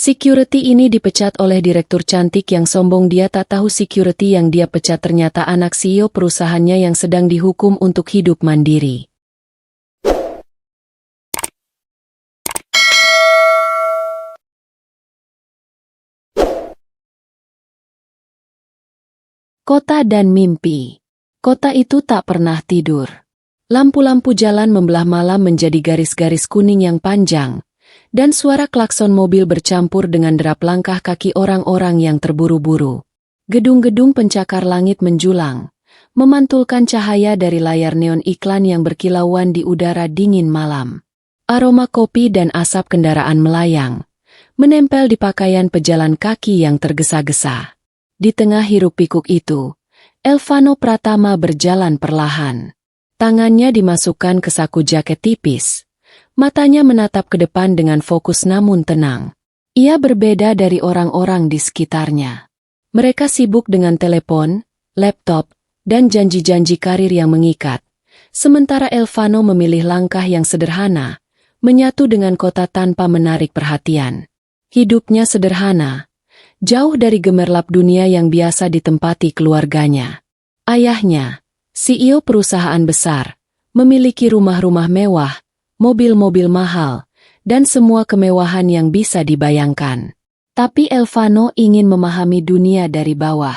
Security ini dipecat oleh direktur cantik yang sombong. Dia tak tahu security yang dia pecat ternyata anak CEO perusahaannya yang sedang dihukum untuk hidup mandiri. Kota dan mimpi. Kota itu tak pernah tidur. Lampu-lampu jalan membelah malam menjadi garis-garis kuning yang panjang, dan suara klakson mobil bercampur dengan derap langkah kaki orang-orang yang terburu-buru. Gedung-gedung pencakar langit menjulang, memantulkan cahaya dari layar neon iklan yang berkilauan di udara dingin malam. Aroma kopi dan asap kendaraan melayang, menempel di pakaian pejalan kaki yang tergesa-gesa. Di tengah hiruk-pikuk itu, Elvano Pratama berjalan perlahan. Tangannya dimasukkan ke saku jaket tipis. Matanya menatap ke depan dengan fokus namun tenang. Ia berbeda dari orang-orang di sekitarnya. Mereka sibuk dengan telepon, laptop, dan janji-janji karir yang mengikat. Sementara Elvano memilih langkah yang sederhana, menyatu dengan kota tanpa menarik perhatian. Hidupnya sederhana, jauh dari gemerlap dunia yang biasa ditempati keluarganya. Ayahnya, CEO perusahaan besar, memiliki rumah-rumah mewah, mobil-mobil mahal, dan semua kemewahan yang bisa dibayangkan. Tapi Elvano ingin memahami dunia dari bawah.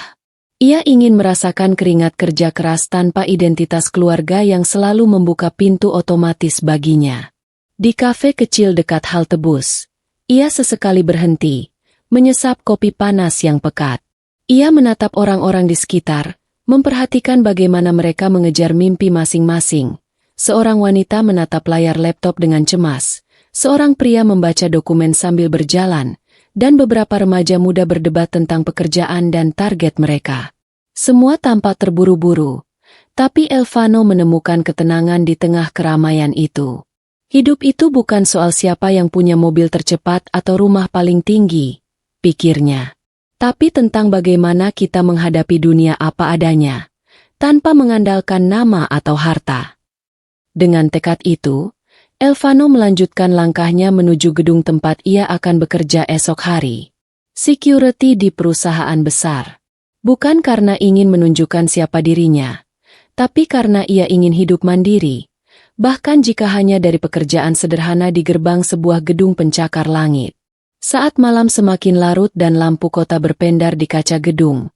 Ia ingin merasakan keringat kerja keras tanpa identitas keluarga yang selalu membuka pintu otomatis baginya. Di kafe kecil dekat halte bus, ia sesekali berhenti, menyesap kopi panas yang pekat. Ia menatap orang-orang di sekitar, memperhatikan bagaimana mereka mengejar mimpi masing-masing. Seorang wanita menatap layar laptop dengan cemas, seorang pria membaca dokumen sambil berjalan, dan beberapa remaja muda berdebat tentang pekerjaan dan target mereka. Semua tampak terburu-buru, tapi Elvano menemukan ketenangan di tengah keramaian itu. Hidup itu bukan soal siapa yang punya mobil tercepat atau rumah paling tinggi, pikirnya. Tapi tentang bagaimana kita menghadapi dunia apa adanya, tanpa mengandalkan nama atau harta. Dengan tekad itu, Elvano melanjutkan langkahnya menuju gedung tempat ia akan bekerja esok hari. Security di perusahaan besar. Bukan karena ingin menunjukkan siapa dirinya, tapi karena ia ingin hidup mandiri, bahkan jika hanya dari pekerjaan sederhana di gerbang sebuah gedung pencakar langit. Saat malam semakin larut dan lampu kota berpendar di kaca gedung,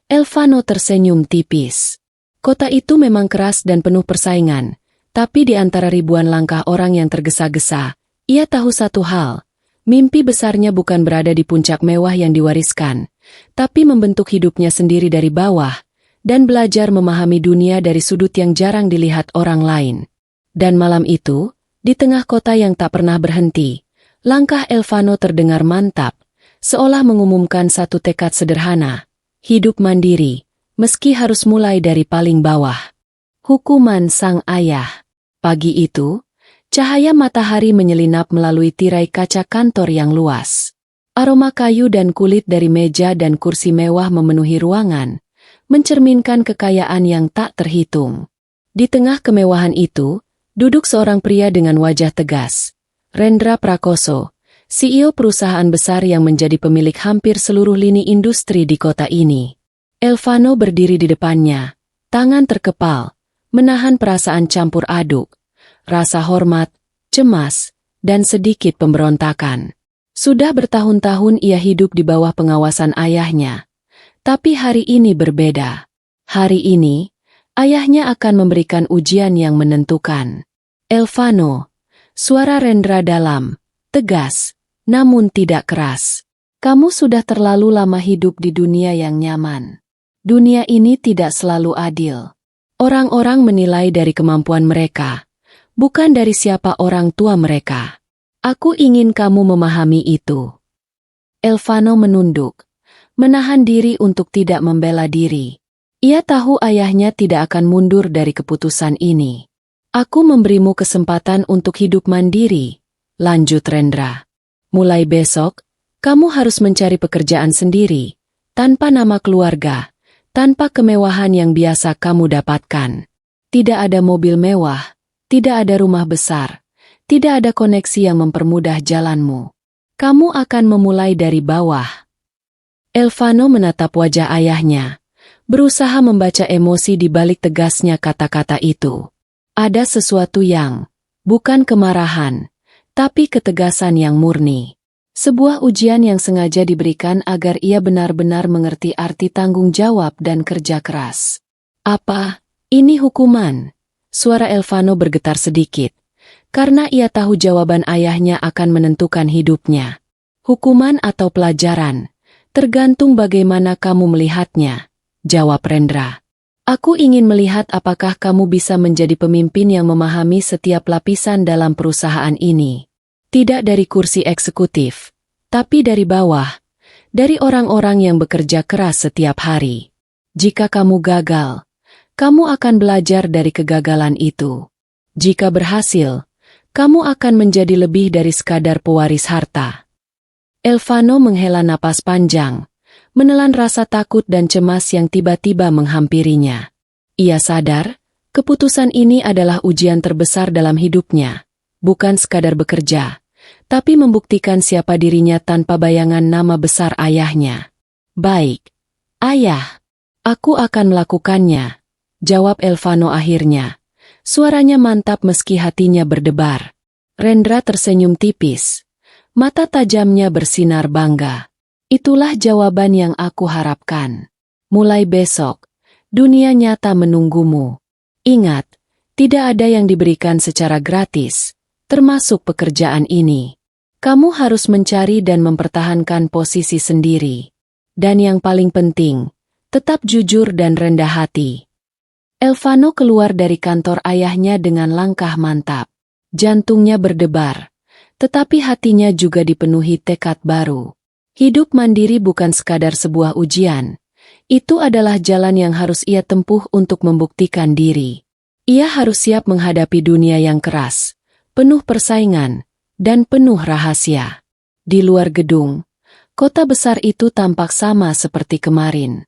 Elvano tersenyum tipis. Kota itu memang keras dan penuh persaingan, tapi di antara ribuan langkah orang yang tergesa-gesa, ia tahu satu hal, mimpi besarnya bukan berada di puncak mewah yang diwariskan, tapi membentuk hidupnya sendiri dari bawah, dan belajar memahami dunia dari sudut yang jarang dilihat orang lain. Dan malam itu, di tengah kota yang tak pernah berhenti, langkah Elvano terdengar mantap, seolah mengumumkan satu tekad sederhana, hidup mandiri, meski harus mulai dari paling bawah. Hukuman sang ayah. Pagi itu, cahaya matahari menyelinap melalui tirai kaca kantor yang luas. Aroma kayu dan kulit dari meja dan kursi mewah memenuhi ruangan, mencerminkan kekayaan yang tak terhitung. Di tengah kemewahan itu, duduk seorang pria dengan wajah tegas. Rendra Prakoso, CEO perusahaan besar yang menjadi pemilik hampir seluruh lini industri di kota ini. Elvano berdiri di depannya, tangan terkepal, menahan perasaan campur aduk, rasa hormat, cemas, dan sedikit pemberontakan. Sudah bertahun-tahun ia hidup di bawah pengawasan ayahnya. Tapi hari ini berbeda. Hari ini, ayahnya akan memberikan ujian yang menentukan. Elvano. Suara Rendra dalam, tegas, namun tidak keras. Kamu sudah terlalu lama hidup di dunia yang nyaman. Dunia ini tidak selalu adil. Orang-orang menilai dari kemampuan mereka, bukan dari siapa orang tua mereka. Aku ingin kamu memahami itu. Elvano menunduk, menahan diri untuk tidak membela diri. Ia tahu ayahnya tidak akan mundur dari keputusan ini. Aku memberimu kesempatan untuk hidup mandiri, lanjut Rendra. Mulai besok, kamu harus mencari pekerjaan sendiri, tanpa nama keluarga, tanpa kemewahan yang biasa kamu dapatkan. Tidak ada mobil mewah, tidak ada rumah besar, tidak ada koneksi yang mempermudah jalanmu. Kamu akan memulai dari bawah. Elvano menatap wajah ayahnya, berusaha membaca emosi di balik tegasnya kata-kata itu. Ada sesuatu yang, bukan kemarahan, tapi ketegasan yang murni. Sebuah ujian yang sengaja diberikan agar ia benar-benar mengerti arti tanggung jawab dan kerja keras. Apa? Ini hukuman? Suara Elvano bergetar sedikit, karena ia tahu jawaban ayahnya akan menentukan hidupnya. Hukuman atau pelajaran, tergantung bagaimana kamu melihatnya, jawab Rendra. Aku ingin melihat apakah kamu bisa menjadi pemimpin yang memahami setiap lapisan dalam perusahaan ini. Tidak dari kursi eksekutif, tapi dari bawah, dari orang-orang yang bekerja keras setiap hari. Jika kamu gagal, kamu akan belajar dari kegagalan itu. Jika berhasil, kamu akan menjadi lebih dari sekadar pewaris harta. Elvano menghela napas panjang, menelan rasa takut dan cemas yang tiba-tiba menghampirinya. Ia sadar, keputusan ini adalah ujian terbesar dalam hidupnya, bukan sekadar bekerja, tapi membuktikan siapa dirinya tanpa bayangan nama besar ayahnya. Baik, ayah, aku akan melakukannya, jawab Elvano akhirnya. Suaranya mantap meski hatinya berdebar. Rendra tersenyum tipis, mata tajamnya bersinar bangga. Itulah jawaban yang aku harapkan. Mulai besok, dunia nyata menunggumu. Ingat, tidak ada yang diberikan secara gratis, termasuk pekerjaan ini. Kamu harus mencari dan mempertahankan posisi sendiri. Dan yang paling penting, tetap jujur dan rendah hati. Elvano keluar dari kantor ayahnya dengan langkah mantap. Jantungnya berdebar, tetapi hatinya juga dipenuhi tekad baru. Hidup mandiri bukan sekadar sebuah ujian. Itu adalah jalan yang harus ia tempuh untuk membuktikan diri. Ia harus siap menghadapi dunia yang keras, penuh persaingan, dan penuh rahasia. Di luar gedung, kota besar itu tampak sama seperti kemarin.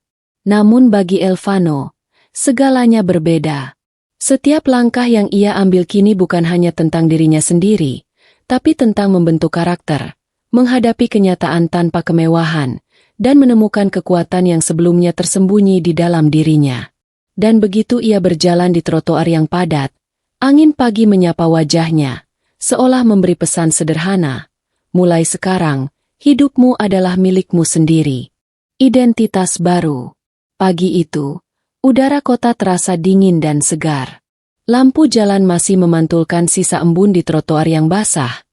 Namun bagi Elvano, segalanya berbeda. Setiap langkah yang ia ambil kini bukan hanya tentang dirinya sendiri, tapi tentang membentuk karakter, menghadapi kenyataan tanpa kemewahan, dan menemukan kekuatan yang sebelumnya tersembunyi di dalam dirinya. Dan begitu ia berjalan di trotoar yang padat, angin pagi menyapa wajahnya, seolah memberi pesan sederhana. Mulai sekarang, hidupmu adalah milikmu sendiri. Identitas baru. Pagi itu, udara kota terasa dingin dan segar. Lampu jalan masih memantulkan sisa embun di trotoar yang basah,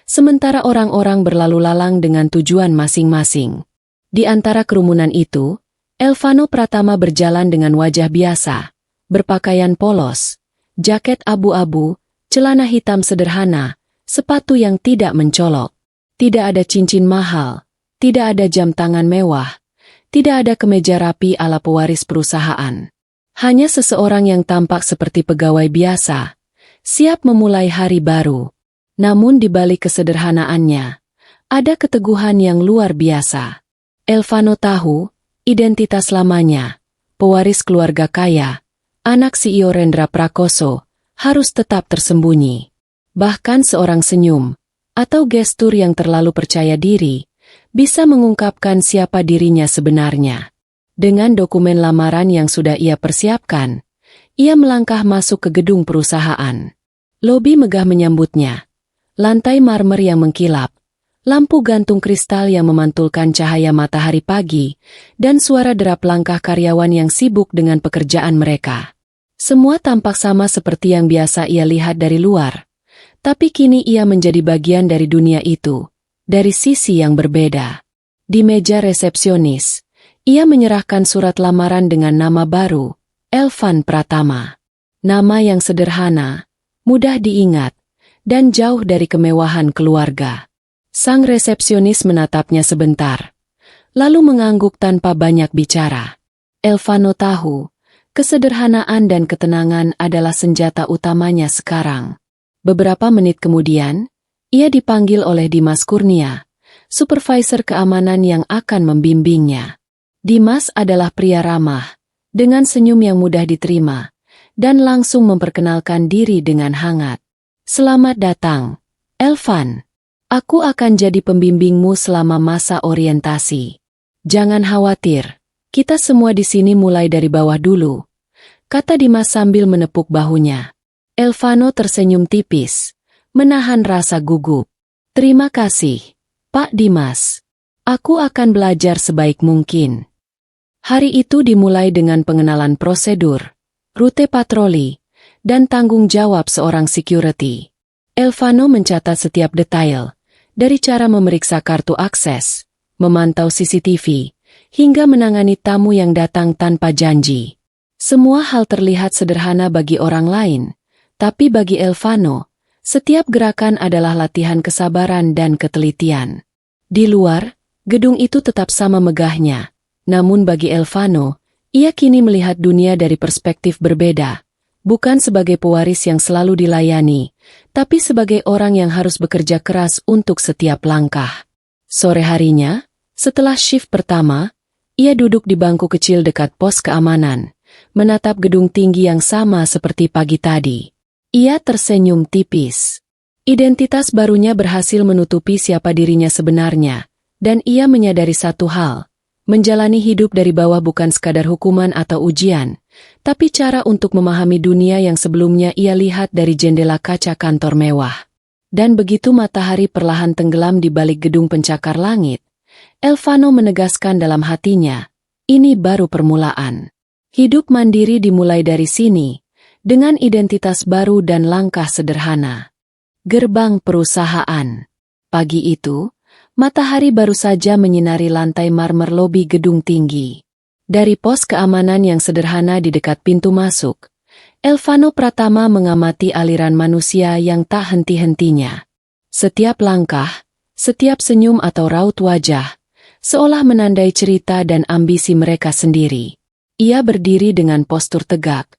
sementara orang-orang berlalu lalang dengan tujuan masing-masing. Di antara kerumunan itu, Elvano Pratama berjalan dengan wajah biasa, berpakaian polos, jaket abu-abu, celana hitam sederhana, sepatu yang tidak mencolok. Tidak ada cincin mahal, tidak ada jam tangan mewah, tidak ada kemeja rapi ala pewaris perusahaan. Hanya seseorang yang tampak seperti pegawai biasa, siap memulai hari baru. Namun di balik kesederhanaannya, ada keteguhan yang luar biasa. Elvano tahu, identitas lamanya, pewaris keluarga kaya, anak CEO Rendra Prakoso, harus tetap tersembunyi. Bahkan seorang senyum, atau gestur yang terlalu percaya diri, bisa mengungkapkan siapa dirinya sebenarnya. Dengan dokumen lamaran yang sudah ia persiapkan, ia melangkah masuk ke gedung perusahaan. Lobi megah menyambutnya. Lantai marmer yang mengkilap, lampu gantung kristal yang memantulkan cahaya matahari pagi, dan suara derap langkah karyawan yang sibuk dengan pekerjaan mereka. Semua tampak sama seperti yang biasa ia lihat dari luar, tapi kini ia menjadi bagian dari dunia itu, dari sisi yang berbeda. Di meja resepsionis, ia menyerahkan surat lamaran dengan nama baru, Elvan Pratama. Nama yang sederhana, mudah diingat, dan jauh dari kemewahan keluarga. Sang resepsionis menatapnya sebentar, lalu mengangguk tanpa banyak bicara. Elvano tahu, kesederhanaan dan ketenangan adalah senjata utamanya sekarang. Beberapa menit kemudian, ia dipanggil oleh Dimas Kurnia, supervisor keamanan yang akan membimbingnya. Dimas adalah pria ramah, dengan senyum yang mudah diterima, dan langsung memperkenalkan diri dengan hangat. Selamat datang, Elvan. Aku akan jadi pembimbingmu selama masa orientasi. Jangan khawatir, kita semua di sini mulai dari bawah dulu, kata Dimas sambil menepuk bahunya. Elvano tersenyum tipis, menahan rasa gugup. Terima kasih, Pak Dimas. Aku akan belajar sebaik mungkin. Hari itu dimulai dengan pengenalan prosedur, rute patroli, dan tanggung jawab seorang security. Elvano mencatat setiap detail, dari cara memeriksa kartu akses, memantau CCTV, hingga menangani tamu yang datang tanpa janji. Semua hal terlihat sederhana bagi orang lain, tapi bagi Elvano, setiap gerakan adalah latihan kesabaran dan ketelitian. Di luar, gedung itu tetap sama megahnya, namun bagi Elvano, ia kini melihat dunia dari perspektif berbeda, bukan sebagai pewaris yang selalu dilayani, tapi sebagai orang yang harus bekerja keras untuk setiap langkah. Sore harinya, setelah shift pertama, ia duduk di bangku kecil dekat pos keamanan, menatap gedung tinggi yang sama seperti pagi tadi. Ia tersenyum tipis. Identitas barunya berhasil menutupi siapa dirinya sebenarnya, dan ia menyadari satu hal, menjalani hidup dari bawah bukan sekadar hukuman atau ujian, tapi cara untuk memahami dunia yang sebelumnya ia lihat dari jendela kaca kantor mewah. Dan begitu matahari perlahan tenggelam di balik gedung pencakar langit, Elvano menegaskan dalam hatinya, ini baru permulaan. Hidup mandiri dimulai dari sini, dengan identitas baru dan langkah sederhana. Gerbang perusahaan. Pagi itu, matahari baru saja menyinari lantai marmer lobi gedung tinggi. Dari pos keamanan yang sederhana di dekat pintu masuk, Elvano Pratama mengamati aliran manusia yang tak henti-hentinya. Setiap langkah, setiap senyum atau raut wajah, seolah menandai cerita dan ambisi mereka sendiri. Ia berdiri dengan postur tegak,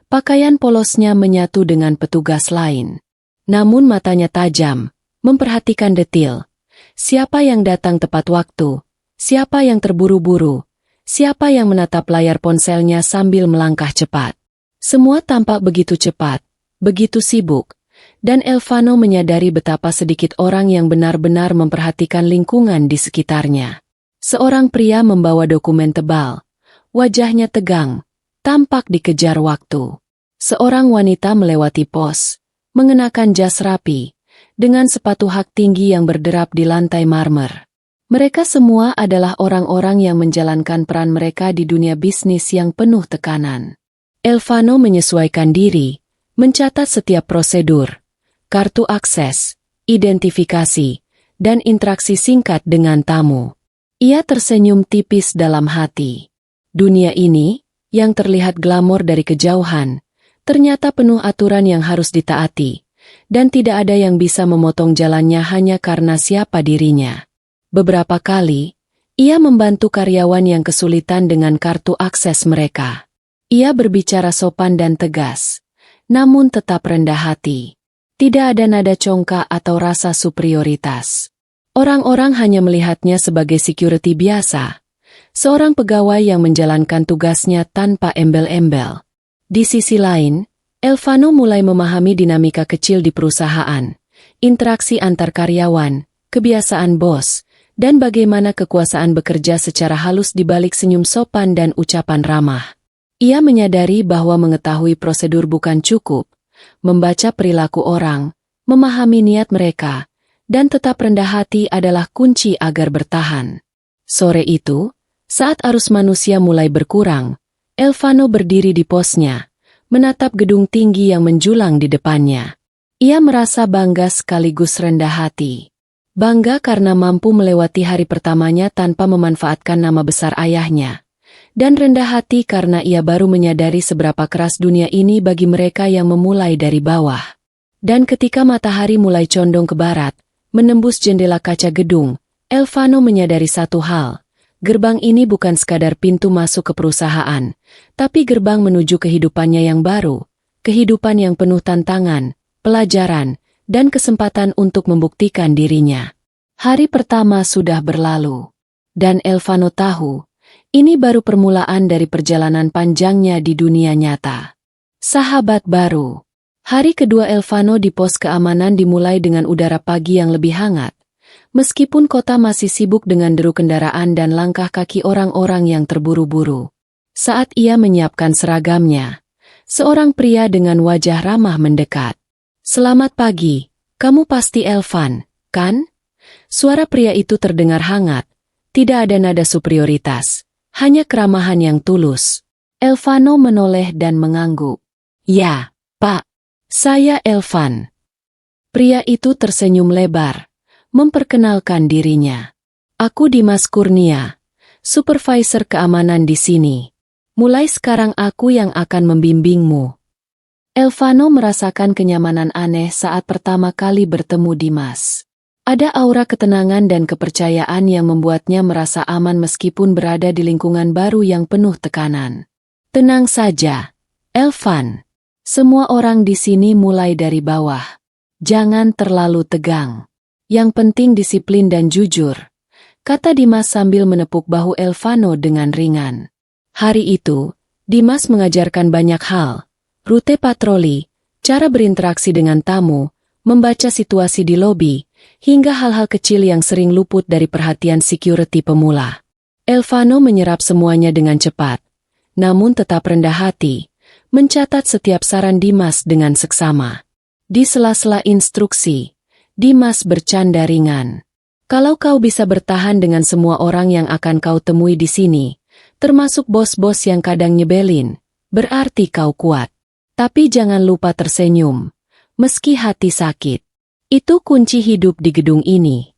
pakaian polosnya menyatu dengan petugas lain. Namun matanya tajam, memperhatikan detil. Siapa yang datang tepat waktu, siapa yang terburu-buru, siapa yang menatap layar ponselnya sambil melangkah cepat. Semua tampak begitu cepat, begitu sibuk, dan Elvano menyadari betapa sedikit orang yang benar-benar memperhatikan lingkungan di sekitarnya. Seorang pria membawa dokumen tebal, wajahnya tegang, tampak dikejar waktu. Seorang wanita melewati pos, mengenakan jas rapi, dengan sepatu hak tinggi yang berderap di lantai marmer. Mereka semua adalah orang-orang yang menjalankan peran mereka di dunia bisnis yang penuh tekanan. Elvano menyesuaikan diri, mencatat setiap prosedur, kartu akses, identifikasi, dan interaksi singkat dengan tamu. Ia tersenyum tipis dalam hati. Dunia ini, yang terlihat glamor dari kejauhan, ternyata penuh aturan yang harus ditaati, dan tidak ada yang bisa memotong jalannya hanya karena siapa dirinya. Beberapa kali, ia membantu karyawan yang kesulitan dengan kartu akses mereka. Ia berbicara sopan dan tegas, namun tetap rendah hati. Tidak ada nada congkak atau rasa superioritas. Orang-orang hanya melihatnya sebagai security biasa, seorang pegawai yang menjalankan tugasnya tanpa embel-embel. Di sisi lain, Elvano mulai memahami dinamika kecil di perusahaan, interaksi antar karyawan, kebiasaan bos, dan bagaimana kekuasaan bekerja secara halus di balik senyum sopan dan ucapan ramah. Ia menyadari bahwa mengetahui prosedur bukan cukup, membaca perilaku orang, memahami niat mereka, dan tetap rendah hati adalah kunci agar bertahan. Sore itu, saat arus manusia mulai berkurang, Elvano berdiri di posnya, menatap gedung tinggi yang menjulang di depannya. Ia merasa bangga sekaligus rendah hati. Bangga karena mampu melewati hari pertamanya tanpa memanfaatkan nama besar ayahnya. Dan rendah hati karena ia baru menyadari seberapa keras dunia ini bagi mereka yang memulai dari bawah. Dan ketika matahari mulai condong ke barat, menembus jendela kaca gedung, Elvano menyadari satu hal. Gerbang ini bukan sekadar pintu masuk ke perusahaan, tapi gerbang menuju kehidupannya yang baru, kehidupan yang penuh tantangan, pelajaran, dan kesempatan untuk membuktikan dirinya. Hari pertama sudah berlalu, dan Elvano tahu, ini baru permulaan dari perjalanan panjangnya di dunia nyata. Sahabat baru. Hari kedua Elvano di pos keamanan dimulai dengan udara pagi yang lebih hangat. Meskipun kota masih sibuk dengan deru kendaraan dan langkah kaki orang-orang yang terburu-buru. Saat ia menyiapkan seragamnya, seorang pria dengan wajah ramah mendekat. "Selamat pagi, kamu pasti Elvan, kan?" Suara pria itu terdengar hangat, tidak ada nada superioritas, hanya keramahan yang tulus. Elvano menoleh dan mengangguk. "Ya, Pak, saya Elvan." Pria itu tersenyum lebar, memperkenalkan dirinya. "Aku Dimas Kurnia, supervisor keamanan di sini. Mulai sekarang aku yang akan membimbingmu." Elvano merasakan kenyamanan aneh saat pertama kali bertemu Dimas. Ada aura ketenangan dan kepercayaan yang membuatnya merasa aman meskipun berada di lingkungan baru yang penuh tekanan. "Tenang saja, Elvan. Semua orang di sini mulai dari bawah. Jangan terlalu tegang. Yang penting disiplin dan jujur," kata Dimas sambil menepuk bahu Elvano dengan ringan. Hari itu, Dimas mengajarkan banyak hal. Rute patroli, cara berinteraksi dengan tamu, membaca situasi di lobi, hingga hal-hal kecil yang sering luput dari perhatian security pemula. Elvano menyerap semuanya dengan cepat, namun tetap rendah hati, mencatat setiap saran Dimas dengan seksama. Di sela-sela instruksi, Dimas bercanda ringan. "Kalau kau bisa bertahan dengan semua orang yang akan kau temui di sini, termasuk bos-bos yang kadang nyebelin, berarti kau kuat. Tapi jangan lupa tersenyum, meski hati sakit. Itu kunci hidup di gedung ini."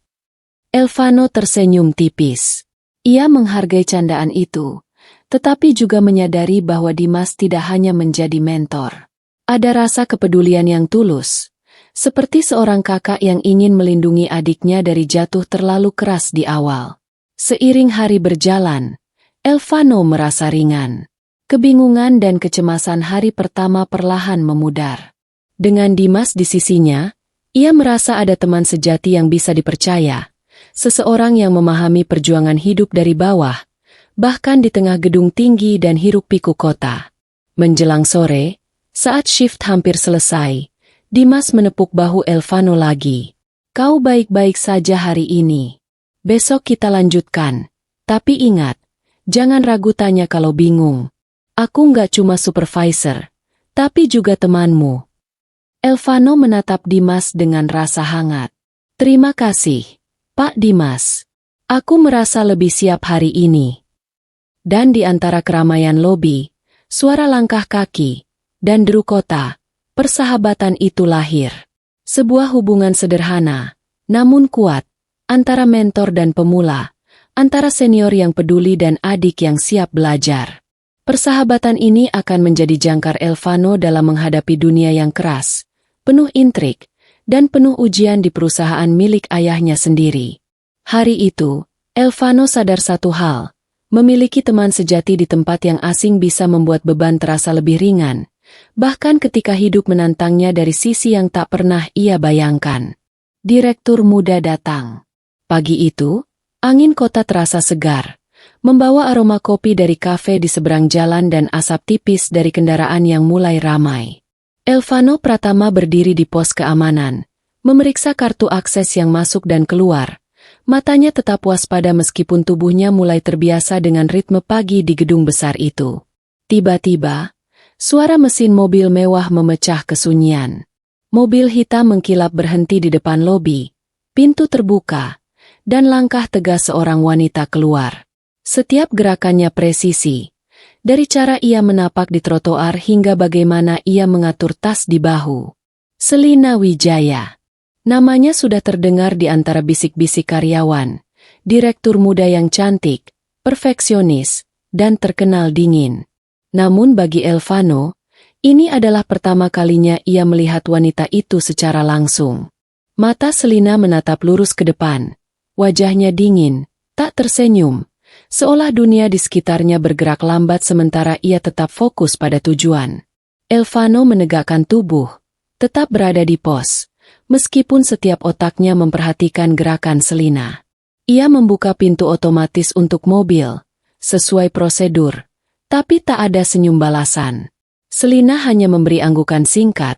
Elvano tersenyum tipis. Ia menghargai candaan itu, tetapi juga menyadari bahwa Dimas tidak hanya menjadi mentor. Ada rasa kepedulian yang tulus, seperti seorang kakak yang ingin melindungi adiknya dari jatuh terlalu keras di awal. Seiring hari berjalan, Elvano merasa ringan. Kebingungan dan kecemasan hari pertama perlahan memudar. Dengan Dimas di sisinya, ia merasa ada teman sejati yang bisa dipercaya, seseorang yang memahami perjuangan hidup dari bawah, bahkan di tengah gedung tinggi dan hiruk-pikuk kota. Menjelang sore, saat shift hampir selesai, Dimas menepuk bahu Elvano lagi. "Kau baik-baik saja hari ini. Besok kita lanjutkan. Tapi ingat, jangan ragu tanya kalau bingung. Aku nggak cuma supervisor, tapi juga temanmu." Elvano menatap Dimas dengan rasa hangat. "Terima kasih, Pak Dimas. Aku merasa lebih siap hari ini." Dan di antara keramaian lobi, suara langkah kaki, dan deru kota, persahabatan itu lahir. Sebuah hubungan sederhana, namun kuat, antara mentor dan pemula, antara senior yang peduli dan adik yang siap belajar. Persahabatan ini akan menjadi jangkar Elvano dalam menghadapi dunia yang keras, penuh intrik, dan penuh ujian di perusahaan milik ayahnya sendiri. Hari itu, Elvano sadar satu hal, memiliki teman sejati di tempat yang asing bisa membuat beban terasa lebih ringan, bahkan ketika hidup menantangnya dari sisi yang tak pernah ia bayangkan. Direktur muda datang. Pagi itu, angin kota terasa segar, membawa aroma kopi dari kafe di seberang jalan dan asap tipis dari kendaraan yang mulai ramai. Elvano Pratama berdiri di pos keamanan, memeriksa kartu akses yang masuk dan keluar. Matanya tetap waspada meskipun tubuhnya mulai terbiasa dengan ritme pagi di gedung besar itu. Tiba-tiba, suara mesin mobil mewah memecah kesunyian. Mobil hitam mengkilap berhenti di depan lobi, pintu terbuka, dan langkah tegas seorang wanita keluar. Setiap gerakannya presisi, dari cara ia menapak di trotoar hingga bagaimana ia mengatur tas di bahu. Selina Wijaya. Namanya sudah terdengar di antara bisik-bisik karyawan, direktur muda yang cantik, perfeksionis, dan terkenal dingin. Namun bagi Elvano, ini adalah pertama kalinya ia melihat wanita itu secara langsung. Mata Selina menatap lurus ke depan, wajahnya dingin, tak tersenyum, seolah dunia di sekitarnya bergerak lambat sementara ia tetap fokus pada tujuan. Elvano menegakkan tubuh, tetap berada di pos. Meskipun setiap otaknya memperhatikan gerakan Selina. Ia membuka pintu otomatis untuk mobil, sesuai prosedur, tapi tak ada senyum balasan. Selina hanya memberi anggukan singkat,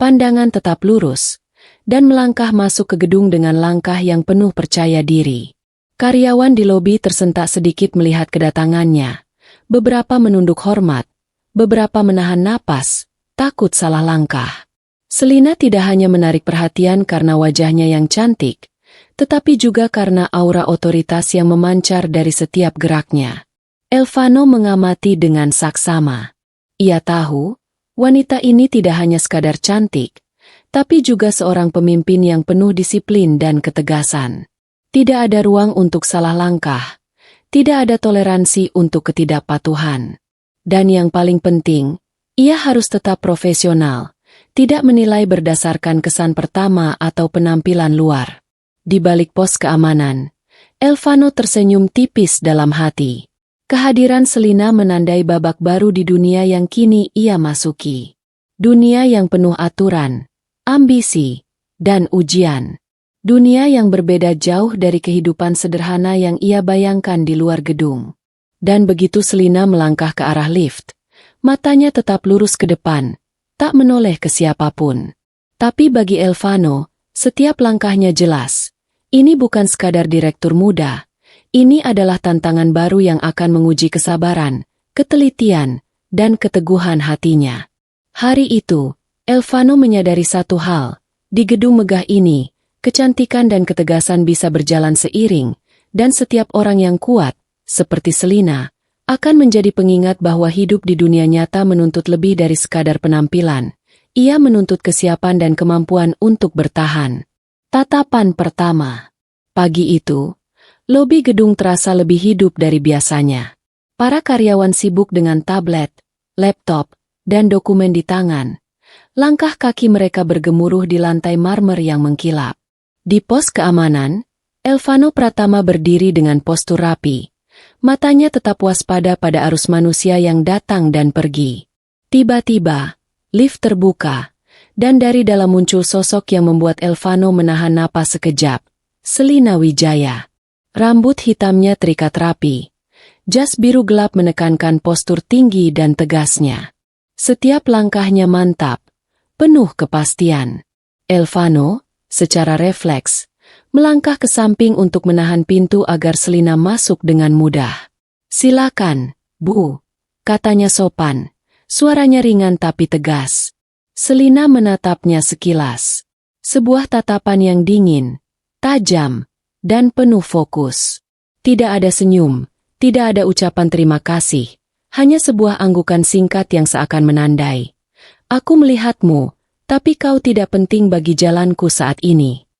pandangan tetap lurus, dan melangkah masuk ke gedung dengan langkah yang penuh percaya diri. Karyawan di lobi tersentak sedikit melihat kedatangannya. Beberapa menunduk hormat, beberapa menahan napas, takut salah langkah. Selina tidak hanya menarik perhatian karena wajahnya yang cantik, tetapi juga karena aura otoritas yang memancar dari setiap geraknya. Elvano mengamati dengan saksama. Ia tahu, wanita ini tidak hanya sekadar cantik, tapi juga seorang pemimpin yang penuh disiplin dan ketegasan. Tidak ada ruang untuk salah langkah, tidak ada toleransi untuk ketidakpatuhan. Dan yang paling penting, ia harus tetap profesional, tidak menilai berdasarkan kesan pertama atau penampilan luar. Di balik pos keamanan, Elvano tersenyum tipis dalam hati. Kehadiran Selina menandai babak baru di dunia yang kini ia masuki. Dunia yang penuh aturan, ambisi, dan ujian. Dunia yang berbeda jauh dari kehidupan sederhana yang ia bayangkan di luar gedung. Dan begitu Selina melangkah ke arah lift, matanya tetap lurus ke depan, tak menoleh ke siapapun. Tapi bagi Elvano, setiap langkahnya jelas. Ini bukan sekadar direktur muda. Ini adalah tantangan baru yang akan menguji kesabaran, ketelitian, dan keteguhan hatinya. Hari itu, Elvano menyadari satu hal. Di gedung megah ini, kecantikan dan ketegasan bisa berjalan seiring, dan setiap orang yang kuat, seperti Selina, akan menjadi pengingat bahwa hidup di dunia nyata menuntut lebih dari sekadar penampilan. Ia menuntut kesiapan dan kemampuan untuk bertahan. Tatapan pertama. Pagi itu, lobi gedung terasa lebih hidup dari biasanya. Para karyawan sibuk dengan tablet, laptop, dan dokumen di tangan. Langkah kaki mereka bergemuruh di lantai marmer yang mengkilap. Di pos keamanan, Elvano Pratama berdiri dengan postur rapi. Matanya tetap waspada pada arus manusia yang datang dan pergi. Tiba-tiba, lift terbuka, dan dari dalam muncul sosok yang membuat Elvano menahan napas sekejap. Selina Wijaya. Rambut hitamnya terikat rapi. Jas biru gelap menekankan postur tinggi dan tegasnya. Setiap langkahnya mantap, penuh kepastian. Elvano, secara refleks, melangkah ke samping untuk menahan pintu agar Selina masuk dengan mudah. "Silakan, Bu," katanya sopan. Suaranya ringan tapi tegas. Selina menatapnya sekilas. Sebuah tatapan yang dingin, tajam, dan penuh fokus. Tidak ada senyum, tidak ada ucapan terima kasih, hanya sebuah anggukan singkat yang seakan menandai. "Aku melihatmu, tapi kau tidak penting bagi jalanku saat ini."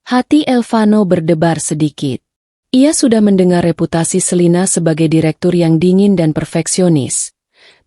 Hati Elvano berdebar sedikit. Ia sudah mendengar reputasi Selina sebagai direktur yang dingin dan perfeksionis.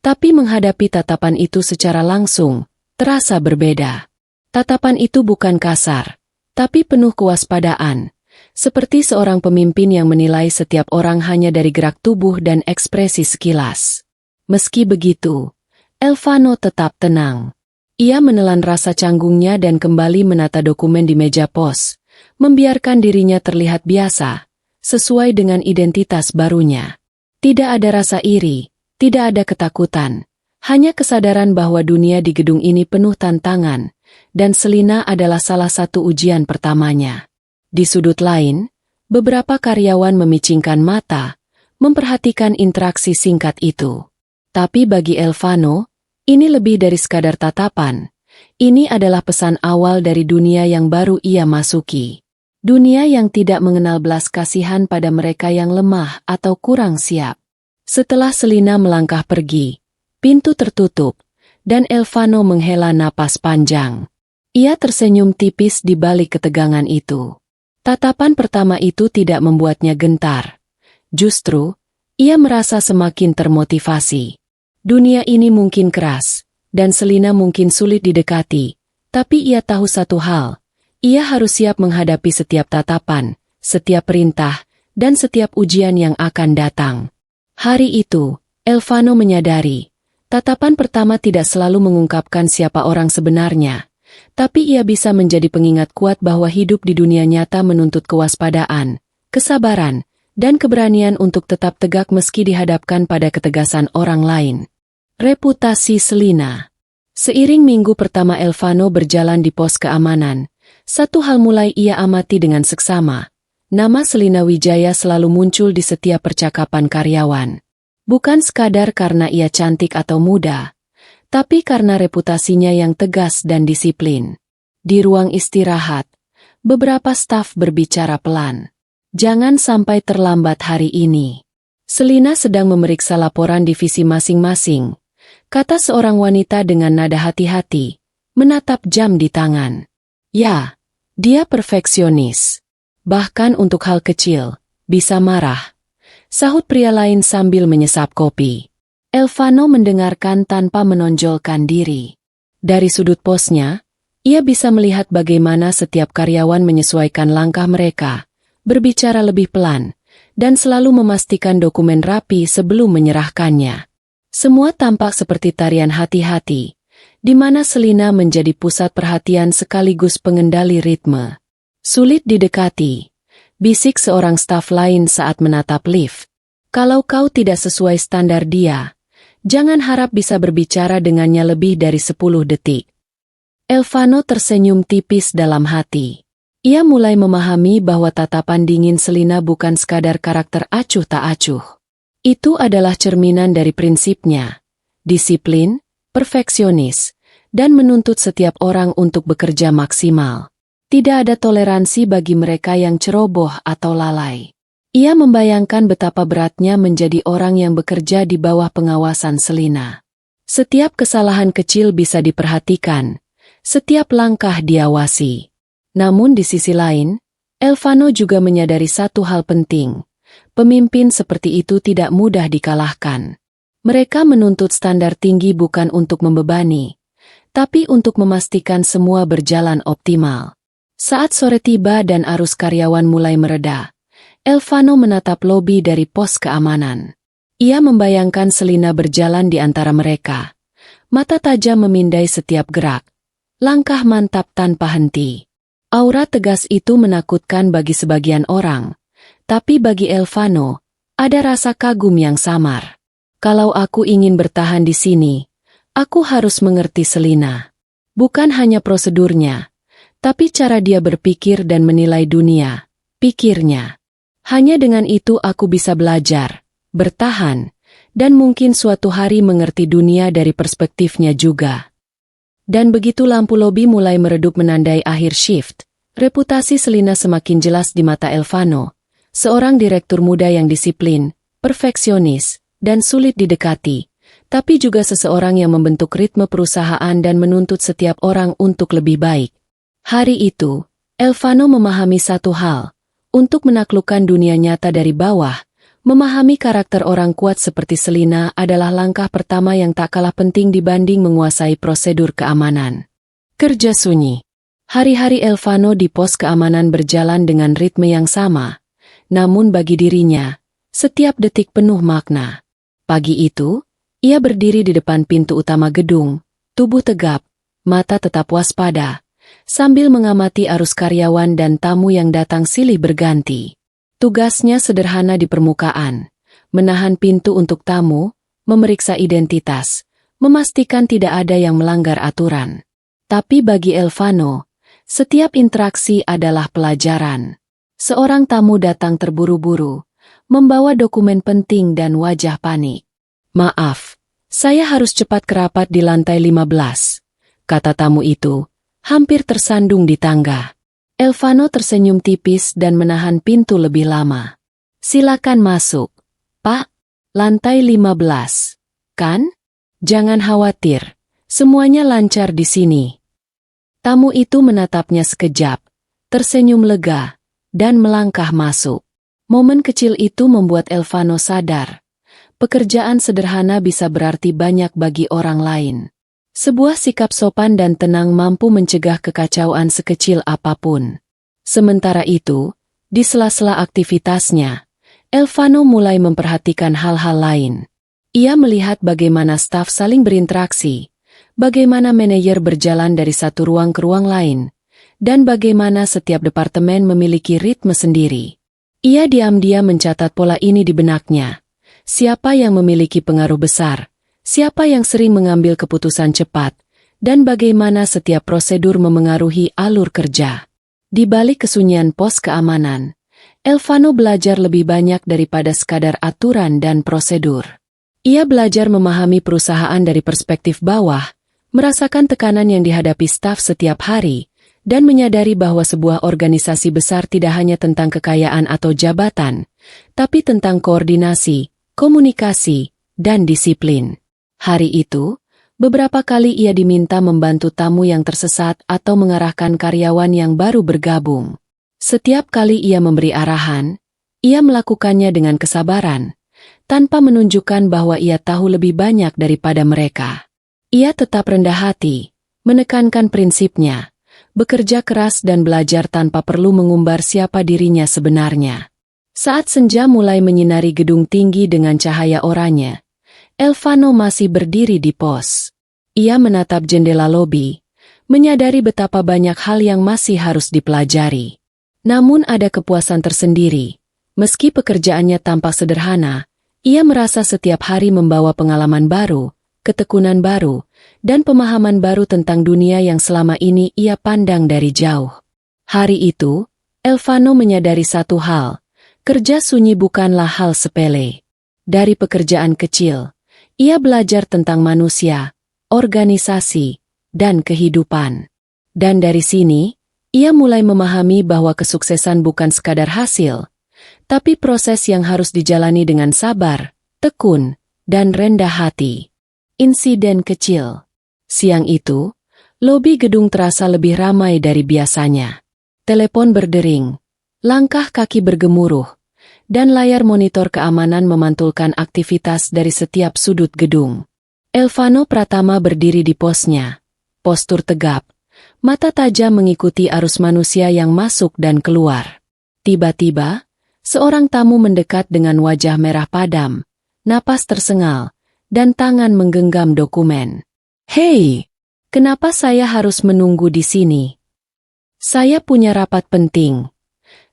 Tapi menghadapi tatapan itu secara langsung, terasa berbeda. Tatapan itu bukan kasar, tapi penuh kewaspadaan. Seperti seorang pemimpin yang menilai setiap orang hanya dari gerak tubuh dan ekspresi sekilas. Meski begitu, Elvano tetap tenang. Ia menelan rasa canggungnya dan kembali menata dokumen di meja pos, membiarkan dirinya terlihat biasa, sesuai dengan identitas barunya. Tidak ada rasa iri, tidak ada ketakutan, hanya kesadaran bahwa dunia di gedung ini penuh tantangan, dan Selina adalah salah satu ujian pertamanya. Di sudut lain, beberapa karyawan memicingkan mata, memperhatikan interaksi singkat itu. Tapi bagi Elvano, ini lebih dari sekadar tatapan. Ini adalah pesan awal dari dunia yang baru ia masuki. Dunia yang tidak mengenal belas kasihan pada mereka yang lemah atau kurang siap. Setelah Selina melangkah pergi, pintu tertutup, dan Elvano menghela napas panjang. Ia tersenyum tipis di balik ketegangan itu. Tatapan pertama itu tidak membuatnya gentar. Justru, ia merasa semakin termotivasi. Dunia ini mungkin keras, dan Selina mungkin sulit didekati, tapi ia tahu satu hal. Ia harus siap menghadapi setiap tatapan, setiap perintah, dan setiap ujian yang akan datang. Hari itu, Elvano menyadari, tatapan pertama tidak selalu mengungkapkan siapa orang sebenarnya. Tapi ia bisa menjadi pengingat kuat bahwa hidup di dunia nyata menuntut kewaspadaan, kesabaran, dan keberanian untuk tetap tegak meski dihadapkan pada ketegasan orang lain. Reputasi Selina. Seiring minggu pertama Elvano berjalan di pos keamanan, satu hal mulai ia amati dengan seksama. Nama Selina Wijaya selalu muncul di setiap percakapan karyawan. Bukan sekadar karena ia cantik atau muda, tapi karena reputasinya yang tegas dan disiplin. Di ruang istirahat, beberapa staf berbicara pelan. Jangan sampai terlambat hari ini. Selina sedang memeriksa laporan divisi masing-masing, kata seorang wanita dengan nada hati-hati, menatap jam di tangan. Ya, dia perfeksionis. Bahkan untuk hal kecil, bisa marah. Sahut pria lain sambil menyesap kopi. Elvano mendengarkan tanpa menonjolkan diri. Dari sudut posnya, ia bisa melihat bagaimana setiap karyawan menyesuaikan langkah mereka, berbicara lebih pelan, dan selalu memastikan dokumen rapi sebelum menyerahkannya. Semua tampak seperti tarian hati-hati, di mana Selina menjadi pusat perhatian sekaligus pengendali ritme. Sulit didekati, bisik seorang staf lain saat menatap lift. Kalau kau tidak sesuai standar dia, jangan harap bisa berbicara dengannya lebih dari 10 detik. Elvano tersenyum tipis dalam hati. Ia mulai memahami bahwa tatapan dingin Selina bukan sekadar karakter acuh tak acuh. Itu adalah cerminan dari prinsipnya, disiplin, perfeksionis, dan menuntut setiap orang untuk bekerja maksimal. Tidak ada toleransi bagi mereka yang ceroboh atau lalai. Ia membayangkan betapa beratnya menjadi orang yang bekerja di bawah pengawasan Selina. Setiap kesalahan kecil bisa diperhatikan, setiap langkah diawasi. Namun di sisi lain, Elvano juga menyadari satu hal penting. Pemimpin seperti itu tidak mudah dikalahkan. Mereka menuntut standar tinggi bukan untuk membebani, tapi untuk memastikan semua berjalan optimal. Saat sore tiba dan arus karyawan mulai mereda, Elvano menatap lobi dari pos keamanan. Ia membayangkan Selina berjalan di antara mereka. Mata tajam memindai setiap gerak. Langkah mantap tanpa henti. Aura tegas itu menakutkan bagi sebagian orang, tapi bagi Elvano, ada rasa kagum yang samar. Kalau aku ingin bertahan di sini, aku harus mengerti Selina. Bukan hanya prosedurnya, tapi cara dia berpikir dan menilai dunia, pikirnya. Hanya dengan itu aku bisa belajar, bertahan, dan mungkin suatu hari mengerti dunia dari perspektifnya juga. Dan begitu lampu lobi mulai meredup menandai akhir shift, reputasi Selina semakin jelas di mata Elvano, seorang direktur muda yang disiplin, perfeksionis, dan sulit didekati, tapi juga seseorang yang membentuk ritme perusahaan dan menuntut setiap orang untuk lebih baik. Hari itu, Elvano memahami satu hal, untuk menaklukkan dunia nyata dari bawah, memahami karakter orang kuat seperti Selina adalah langkah pertama yang tak kalah penting dibanding menguasai prosedur keamanan. Kerja sunyi. Hari-hari Elvano di pos keamanan berjalan dengan ritme yang sama, namun bagi dirinya, setiap detik penuh makna. Pagi itu, ia berdiri di depan pintu utama gedung, tubuh tegap, mata tetap waspada, sambil mengamati arus karyawan dan tamu yang datang silih berganti. Tugasnya sederhana di permukaan, menahan pintu untuk tamu, memeriksa identitas, memastikan tidak ada yang melanggar aturan. Tapi bagi Elvano, setiap interaksi adalah pelajaran. Seorang tamu datang terburu-buru, membawa dokumen penting dan wajah panik. "Maaf, saya harus cepat ke rapat di lantai 15, kata tamu itu, hampir tersandung di tangga. Elvano tersenyum tipis dan menahan pintu lebih lama. "Silakan masuk, Pak. Lantai 15, kan? Jangan khawatir, semuanya lancar di sini." Tamu itu menatapnya sekejap, tersenyum lega, dan melangkah masuk. Momen kecil itu membuat Elvano sadar. Pekerjaan sederhana bisa berarti banyak bagi orang lain. Sebuah sikap sopan dan tenang mampu mencegah kekacauan sekecil apapun. Sementara itu, di sela-sela aktivitasnya, Elvano mulai memperhatikan hal-hal lain. Ia melihat bagaimana staf saling berinteraksi, bagaimana manajer berjalan dari satu ruang ke ruang lain, dan bagaimana setiap departemen memiliki ritme sendiri. Ia diam-diam mencatat pola ini di benaknya. Siapa yang memiliki pengaruh besar? Siapa yang sering mengambil keputusan cepat, dan bagaimana setiap prosedur memengaruhi alur kerja. Di balik kesunyian pos keamanan, Elvano belajar lebih banyak daripada sekadar aturan dan prosedur. Ia belajar memahami perusahaan dari perspektif bawah, merasakan tekanan yang dihadapi staf setiap hari, dan menyadari bahwa sebuah organisasi besar tidak hanya tentang kekayaan atau jabatan, tapi tentang koordinasi, komunikasi, dan disiplin. Hari itu, beberapa kali ia diminta membantu tamu yang tersesat atau mengarahkan karyawan yang baru bergabung. Setiap kali ia memberi arahan, ia melakukannya dengan kesabaran, tanpa menunjukkan bahwa ia tahu lebih banyak daripada mereka. Ia tetap rendah hati, menekankan prinsipnya, bekerja keras dan belajar tanpa perlu mengumbar siapa dirinya sebenarnya. Saat senja mulai menyinari gedung tinggi dengan cahaya oranye, Elvano masih berdiri di pos. Ia menatap jendela lobi, menyadari betapa banyak hal yang masih harus dipelajari. Namun ada kepuasan tersendiri. Meski pekerjaannya tampak sederhana, ia merasa setiap hari membawa pengalaman baru, ketekunan baru, dan pemahaman baru tentang dunia yang selama ini ia pandang dari jauh. Hari itu, Elvano menyadari satu hal, kerja sunyi bukanlah hal sepele. Dari pekerjaan kecil, ia belajar tentang manusia, organisasi, dan kehidupan. Dan dari sini, ia mulai memahami bahwa kesuksesan bukan sekadar hasil, tapi proses yang harus dijalani dengan sabar, tekun, dan rendah hati. Insiden kecil. Siang itu, lobi gedung terasa lebih ramai dari biasanya. Telepon berdering, langkah kaki bergemuruh, dan layar monitor keamanan memantulkan aktivitas dari setiap sudut gedung. Elvano Pratama berdiri di posnya, postur tegap, mata tajam mengikuti arus manusia yang masuk dan keluar. Tiba-tiba, seorang tamu mendekat dengan wajah merah padam, napas tersengal, dan tangan menggenggam dokumen. "Hei, kenapa saya harus menunggu di sini? Saya punya rapat penting."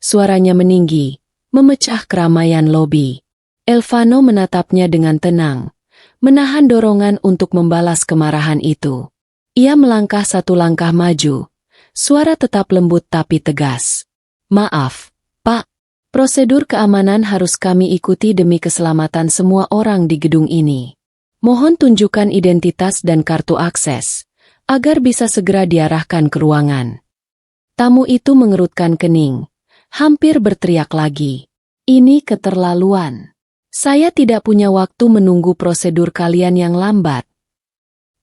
Suaranya meninggi, memecah keramaian lobi. Elvano menatapnya dengan tenang, menahan dorongan untuk membalas kemarahan itu. Ia melangkah satu langkah maju, suara tetap lembut tapi tegas. "Maaf, Pak, prosedur keamanan harus kami ikuti demi keselamatan semua orang di gedung ini. Mohon tunjukkan identitas dan kartu akses, agar bisa segera diarahkan ke ruangan." Tamu itu mengerutkan kening, hampir berteriak lagi. "Ini keterlaluan. Saya tidak punya waktu menunggu prosedur kalian yang lambat."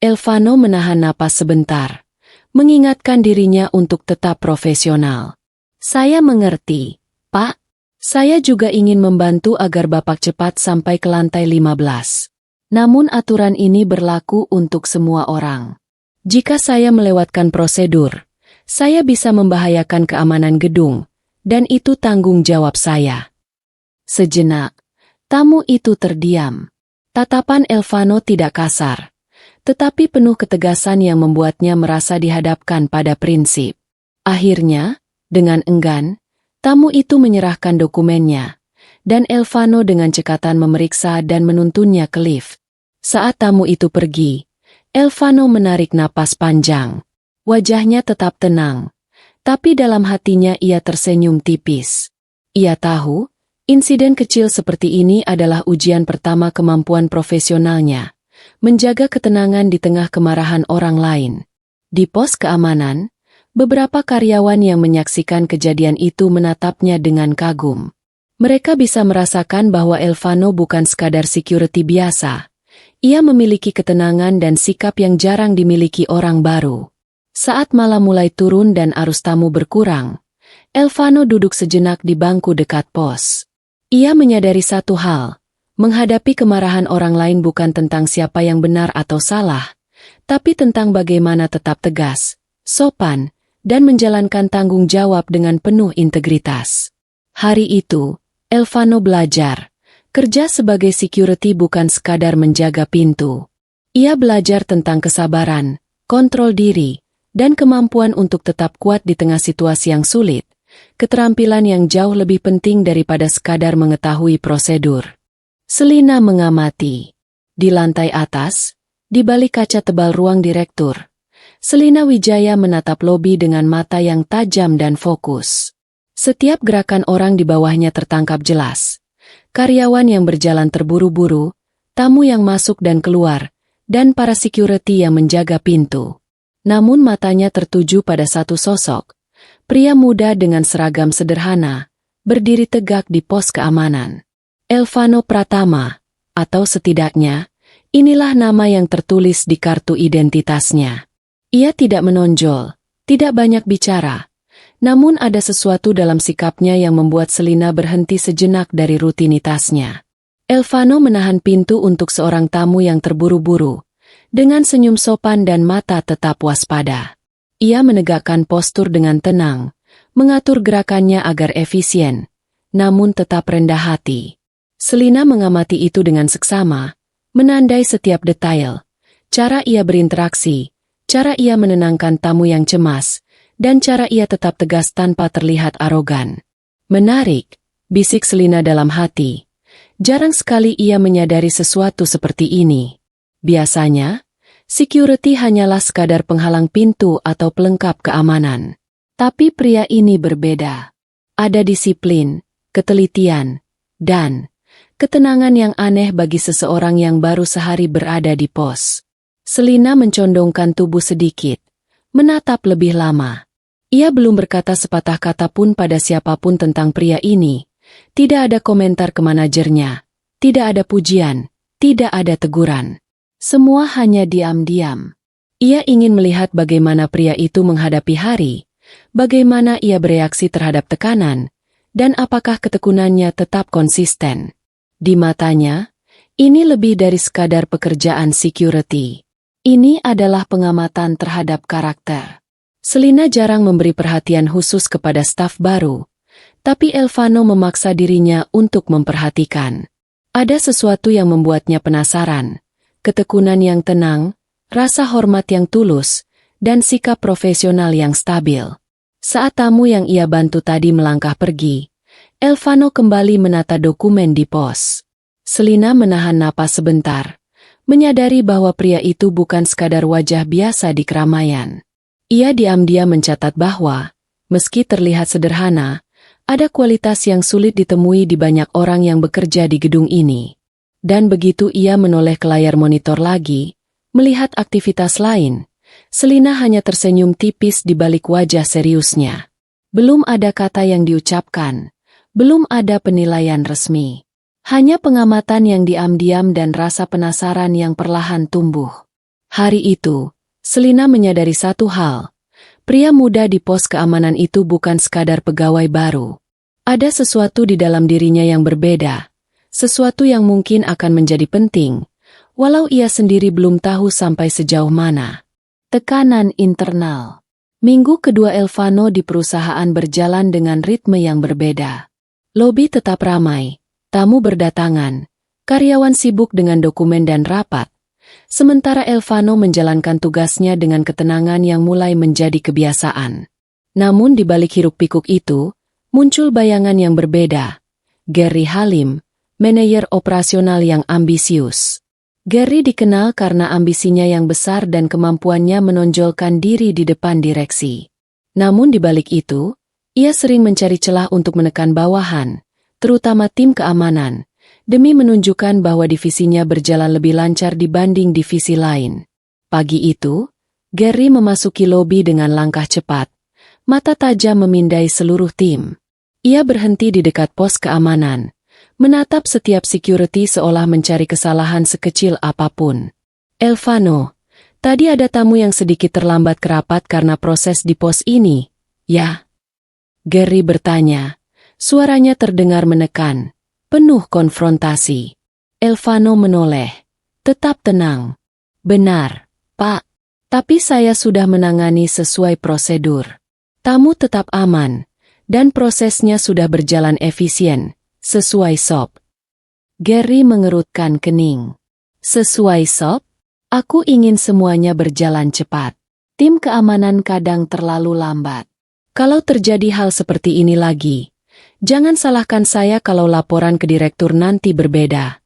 Elvano menahan napas sebentar, mengingatkan dirinya untuk tetap profesional. "Saya mengerti, Pak. Saya juga ingin membantu agar Bapak cepat sampai ke lantai 15. Namun aturan ini berlaku untuk semua orang. Jika saya melewatkan prosedur, saya bisa membahayakan keamanan gedung, dan itu tanggung jawab saya." Sejenak, tamu itu terdiam. Tatapan Elvano tidak kasar, tetapi penuh ketegasan yang membuatnya merasa dihadapkan pada prinsip. Akhirnya, dengan enggan, tamu itu menyerahkan dokumennya, dan Elvano dengan cekatan memeriksa dan menuntunnya ke lift. Saat tamu itu pergi, Elvano menarik napas panjang. Wajahnya tetap tenang, tapi dalam hatinya ia tersenyum tipis. Ia tahu, insiden kecil seperti ini adalah ujian pertama kemampuan profesionalnya, menjaga ketenangan di tengah kemarahan orang lain. Di pos keamanan, beberapa karyawan yang menyaksikan kejadian itu menatapnya dengan kagum. Mereka bisa merasakan bahwa Elvano bukan sekadar security biasa. Ia memiliki ketenangan dan sikap yang jarang dimiliki orang baru. Saat malam mulai turun dan arus tamu berkurang, Elvano duduk sejenak di bangku dekat pos. Ia menyadari satu hal, menghadapi kemarahan orang lain bukan tentang siapa yang benar atau salah, tapi tentang bagaimana tetap tegas, sopan, dan menjalankan tanggung jawab dengan penuh integritas. Hari itu, Elvano belajar, kerja sebagai security bukan sekadar menjaga pintu. Ia belajar tentang kesabaran, kontrol diri, dan kemampuan untuk tetap kuat di tengah situasi yang sulit, keterampilan yang jauh lebih penting daripada sekadar mengetahui prosedur. Selina mengamati. Di lantai atas, di balik kaca tebal ruang direktur, Selina Wijaya menatap lobi dengan mata yang tajam dan fokus. Setiap gerakan orang di bawahnya tertangkap jelas. Karyawan yang berjalan terburu-buru, tamu yang masuk dan keluar, dan para security yang menjaga pintu. Namun matanya tertuju pada satu sosok, pria muda dengan seragam sederhana, berdiri tegak di pos keamanan. Elvano Pratama, atau setidaknya, inilah nama yang tertulis di kartu identitasnya. Ia tidak menonjol, tidak banyak bicara, namun ada sesuatu dalam sikapnya yang membuat Selina berhenti sejenak dari rutinitasnya. Elvano menahan pintu untuk seorang tamu yang terburu-buru, dengan senyum sopan dan mata tetap waspada. Ia menegakkan postur dengan tenang, mengatur gerakannya agar efisien, namun tetap rendah hati. Selina mengamati itu dengan seksama, menandai setiap detail, cara ia berinteraksi, cara ia menenangkan tamu yang cemas, dan cara ia tetap tegas tanpa terlihat arogan. Menarik, bisik Selina dalam hati. Jarang sekali ia menyadari sesuatu seperti ini. Biasanya, security hanyalah sekadar penghalang pintu atau pelengkap keamanan. Tapi pria ini berbeda. Ada disiplin, ketelitian, dan ketenangan yang aneh bagi seseorang yang baru sehari berada di pos. Selina mencondongkan tubuh sedikit, menatap lebih lama. Ia belum berkata sepatah kata pun pada siapapun tentang pria ini. Tidak ada komentar ke manajernya, tidak ada pujian, tidak ada teguran. Semua hanya diam-diam. Ia ingin melihat bagaimana pria itu menghadapi hari, bagaimana ia bereaksi terhadap tekanan, dan apakah ketekunannya tetap konsisten. Di matanya, ini lebih dari sekadar pekerjaan security. Ini adalah pengamatan terhadap karakter. Selina jarang memberi perhatian khusus kepada staf baru, tapi Elvano memaksa dirinya untuk memperhatikan. Ada sesuatu yang membuatnya penasaran, ketekunan yang tenang, rasa hormat yang tulus, dan sikap profesional yang stabil. Saat tamu yang ia bantu tadi melangkah pergi, Elvano kembali menata dokumen di pos. Selina menahan napas sebentar, menyadari bahwa pria itu bukan sekadar wajah biasa di keramaian. Ia diam-diam mencatat bahwa, meski terlihat sederhana, ada kualitas yang sulit ditemui di banyak orang yang bekerja di gedung ini. Dan begitu ia menoleh ke layar monitor lagi, melihat aktivitas lain, Selina hanya tersenyum tipis di balik wajah seriusnya. Belum ada kata yang diucapkan, belum ada penilaian resmi. Hanya pengamatan yang diam-diam dan rasa penasaran yang perlahan tumbuh. Hari itu, Selina menyadari satu hal. Pria muda di pos keamanan itu bukan sekadar pegawai baru. Ada sesuatu di dalam dirinya yang berbeda. Sesuatu yang mungkin akan menjadi penting, walau ia sendiri belum tahu sampai sejauh mana. Tekanan internal. Minggu kedua Elvano di perusahaan berjalan dengan ritme yang berbeda. Lobi tetap ramai, tamu berdatangan, karyawan sibuk dengan dokumen dan rapat. Sementara Elvano menjalankan tugasnya dengan ketenangan yang mulai menjadi kebiasaan. Namun di balik hiruk-pikuk itu, muncul bayangan yang berbeda. Gary Halim, manajer operasional yang ambisius. Gary dikenal karena ambisinya yang besar dan kemampuannya menonjolkan diri di depan direksi. Namun di balik itu, ia sering mencari celah untuk menekan bawahan, terutama tim keamanan, demi menunjukkan bahwa divisinya berjalan lebih lancar dibanding divisi lain. Pagi itu, Gary memasuki lobi dengan langkah cepat, mata tajam memindai seluruh tim. Ia berhenti di dekat pos keamanan, menatap setiap security seolah mencari kesalahan sekecil apapun. Elvano, tadi ada tamu yang sedikit terlambat ke rapat karena proses di pos ini, ya? Gary bertanya, suaranya terdengar menekan, penuh konfrontasi. Elvano menoleh, tetap tenang. Benar, Pak, tapi saya sudah menangani sesuai prosedur. Tamu tetap aman, dan prosesnya sudah berjalan efisien, sesuai SOP. Gary mengerutkan kening. Sesuai SOP? Aku ingin semuanya berjalan cepat. Tim keamanan kadang terlalu lambat. Kalau terjadi hal seperti ini lagi, jangan salahkan saya kalau laporan ke direktur nanti berbeda.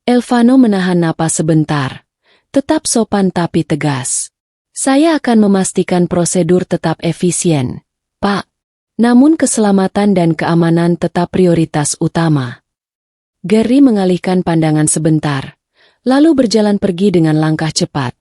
Elvano menahan napas sebentar, tetap sopan tapi tegas. Saya akan memastikan prosedur tetap efisien, Pak. Namun keselamatan dan keamanan tetap prioritas utama. Gary mengalihkan pandangan sebentar, lalu berjalan pergi dengan langkah cepat,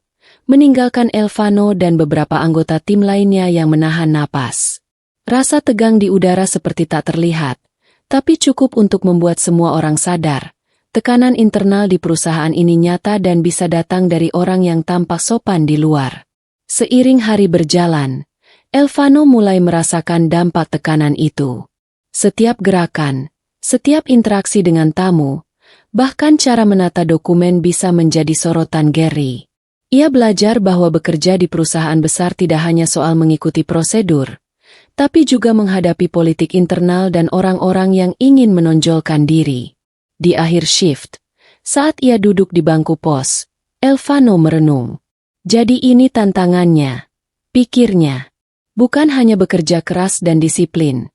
meninggalkan Elvano dan beberapa anggota tim lainnya yang menahan napas. Rasa tegang di udara seperti tak terlihat, tapi cukup untuk membuat semua orang sadar. Tekanan internal di perusahaan ini nyata dan bisa datang dari orang yang tampak sopan di luar. Seiring hari berjalan, Elvano mulai merasakan dampak tekanan itu. Setiap gerakan, setiap interaksi dengan tamu, bahkan cara menata dokumen bisa menjadi sorotan Gary. Ia belajar bahwa bekerja di perusahaan besar tidak hanya soal mengikuti prosedur, tapi juga menghadapi politik internal dan orang-orang yang ingin menonjolkan diri. Di akhir shift, saat ia duduk di bangku pos, Elvano merenung. Jadi ini tantangannya, pikirnya. Bukan hanya bekerja keras dan disiplin,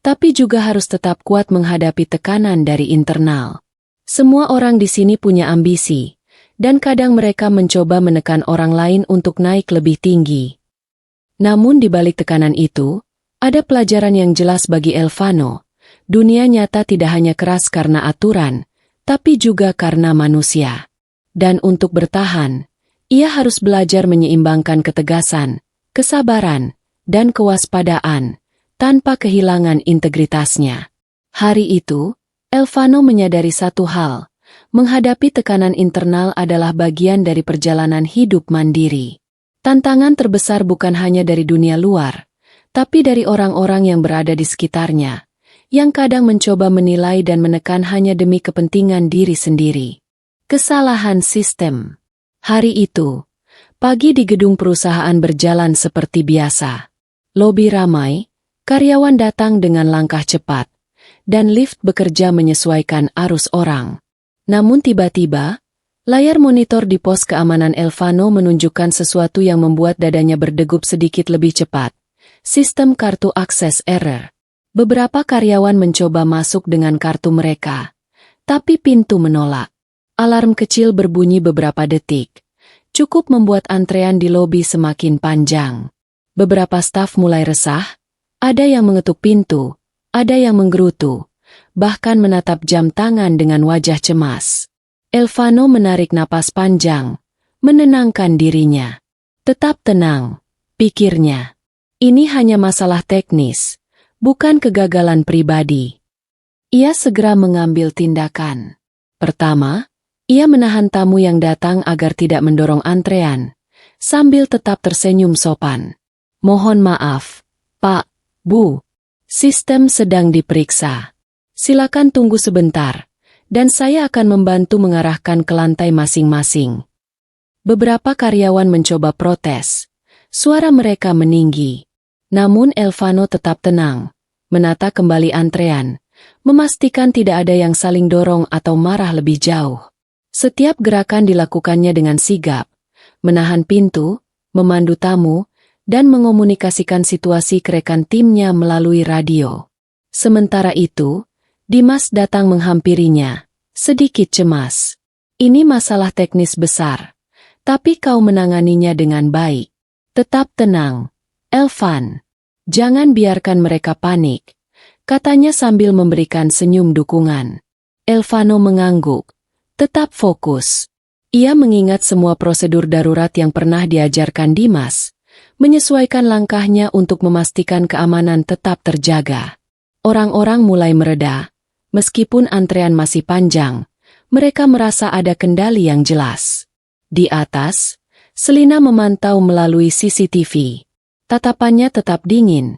tapi juga harus tetap kuat menghadapi tekanan dari internal. Semua orang di sini punya ambisi, dan kadang mereka mencoba menekan orang lain untuk naik lebih tinggi. Namun di balik tekanan itu, ada pelajaran yang jelas bagi Elvano. Dunia nyata tidak hanya keras karena aturan, tapi juga karena manusia. Dan untuk bertahan, ia harus belajar menyeimbangkan ketegasan, kesabaran, dan kewaspadaan, tanpa kehilangan integritasnya. Hari itu, Elvano menyadari satu hal, menghadapi tekanan internal adalah bagian dari perjalanan hidup mandiri. Tantangan terbesar bukan hanya dari dunia luar, tapi dari orang-orang yang berada di sekitarnya, yang kadang mencoba menilai dan menekan hanya demi kepentingan diri sendiri. Kesalahan sistem. Hari itu, pagi di gedung perusahaan berjalan seperti biasa. Lobi ramai, karyawan datang dengan langkah cepat, dan lift bekerja menyesuaikan arus orang. Namun tiba-tiba, layar monitor di pos keamanan Elvano menunjukkan sesuatu yang membuat dadanya berdegup sedikit lebih cepat. Sistem kartu akses error. Beberapa karyawan mencoba masuk dengan kartu mereka, tapi pintu menolak. Alarm kecil berbunyi beberapa detik. Cukup membuat antrean di lobi semakin panjang. Beberapa staf mulai resah, ada yang mengetuk pintu, ada yang menggerutu, bahkan menatap jam tangan dengan wajah cemas. Elvano menarik napas panjang, menenangkan dirinya. Tetap tenang, pikirnya. Ini hanya masalah teknis, bukan kegagalan pribadi. Ia segera mengambil tindakan. Pertama, ia menahan tamu yang datang agar tidak mendorong antrean, sambil tetap tersenyum sopan. Mohon maaf, Pak, Bu. Sistem sedang diperiksa. Silakan tunggu sebentar, dan saya akan membantu mengarahkan ke lantai masing-masing. Beberapa karyawan mencoba protes. Suara mereka meninggi. Namun Elvano tetap tenang, menata kembali antrean, memastikan tidak ada yang saling dorong atau marah lebih jauh. Setiap gerakan dilakukannya dengan sigap, menahan pintu, memandu tamu, dan mengomunikasikan situasi ke rekan timnya melalui radio. Sementara itu, Dimas datang menghampirinya, sedikit cemas. Ini masalah teknis besar, tapi kau menanganinya dengan baik. Tetap tenang, Elvan. Jangan biarkan mereka panik, katanya sambil memberikan senyum dukungan. Elvano mengangguk, tetap fokus. Ia mengingat semua prosedur darurat yang pernah diajarkan Dimas, menyesuaikan langkahnya untuk memastikan keamanan tetap terjaga. Orang-orang mulai mereda. Meskipun antrean masih panjang, mereka merasa ada kendali yang jelas. Di atas, Selina memantau melalui CCTV. Tatapannya tetap dingin,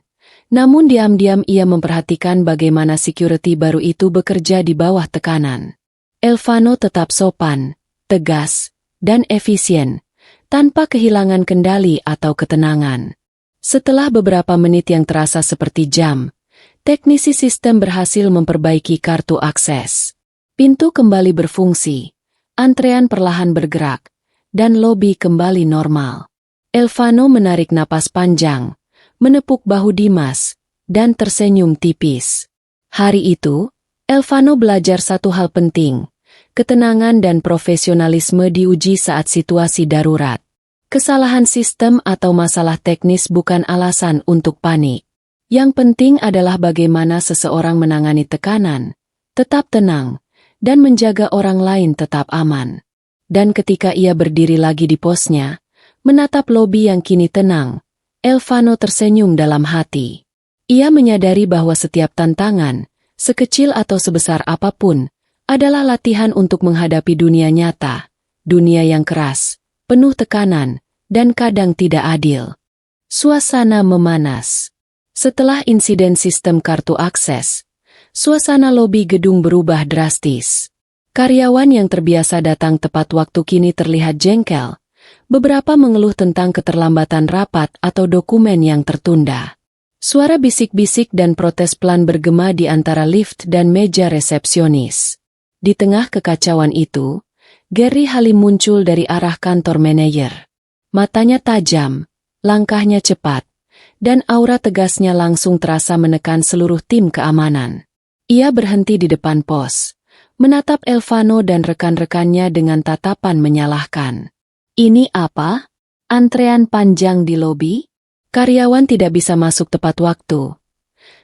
namun diam-diam ia memperhatikan bagaimana security baru itu bekerja di bawah tekanan. Elvano tetap sopan, tegas, dan efisien, tanpa kehilangan kendali atau ketenangan. Setelah beberapa menit yang terasa seperti jam, teknisi sistem berhasil memperbaiki kartu akses. Pintu kembali berfungsi, antrean perlahan bergerak, dan lobi kembali normal. Elvano menarik napas panjang, menepuk bahu Dimas, dan tersenyum tipis. Hari itu, Elvano belajar satu hal penting. Ketenangan dan profesionalisme diuji saat situasi darurat. Kesalahan sistem atau masalah teknis bukan alasan untuk panik. Yang penting adalah bagaimana seseorang menangani tekanan, tetap tenang, dan menjaga orang lain tetap aman. Dan ketika ia berdiri lagi di posnya, menatap lobi yang kini tenang, Elvano tersenyum dalam hati. Ia menyadari bahwa setiap tantangan, sekecil atau sebesar apapun, adalah latihan untuk menghadapi dunia nyata, dunia yang keras, penuh tekanan, dan kadang tidak adil. Suasana memanas. Setelah insiden sistem kartu akses, suasana lobi gedung berubah drastis. Karyawan yang terbiasa datang tepat waktu kini terlihat jengkel. Beberapa mengeluh tentang keterlambatan rapat atau dokumen yang tertunda. Suara bisik-bisik dan protes pelan bergema di antara lift dan meja resepsionis. Di tengah kekacauan itu, Gary Halim muncul dari arah kantor manajer. Matanya tajam, langkahnya cepat, dan aura tegasnya langsung terasa menekan seluruh tim keamanan. Ia berhenti di depan pos, menatap Elvano dan rekan-rekannya dengan tatapan menyalahkan. Ini apa? Antrean panjang di lobi? Karyawan tidak bisa masuk tepat waktu.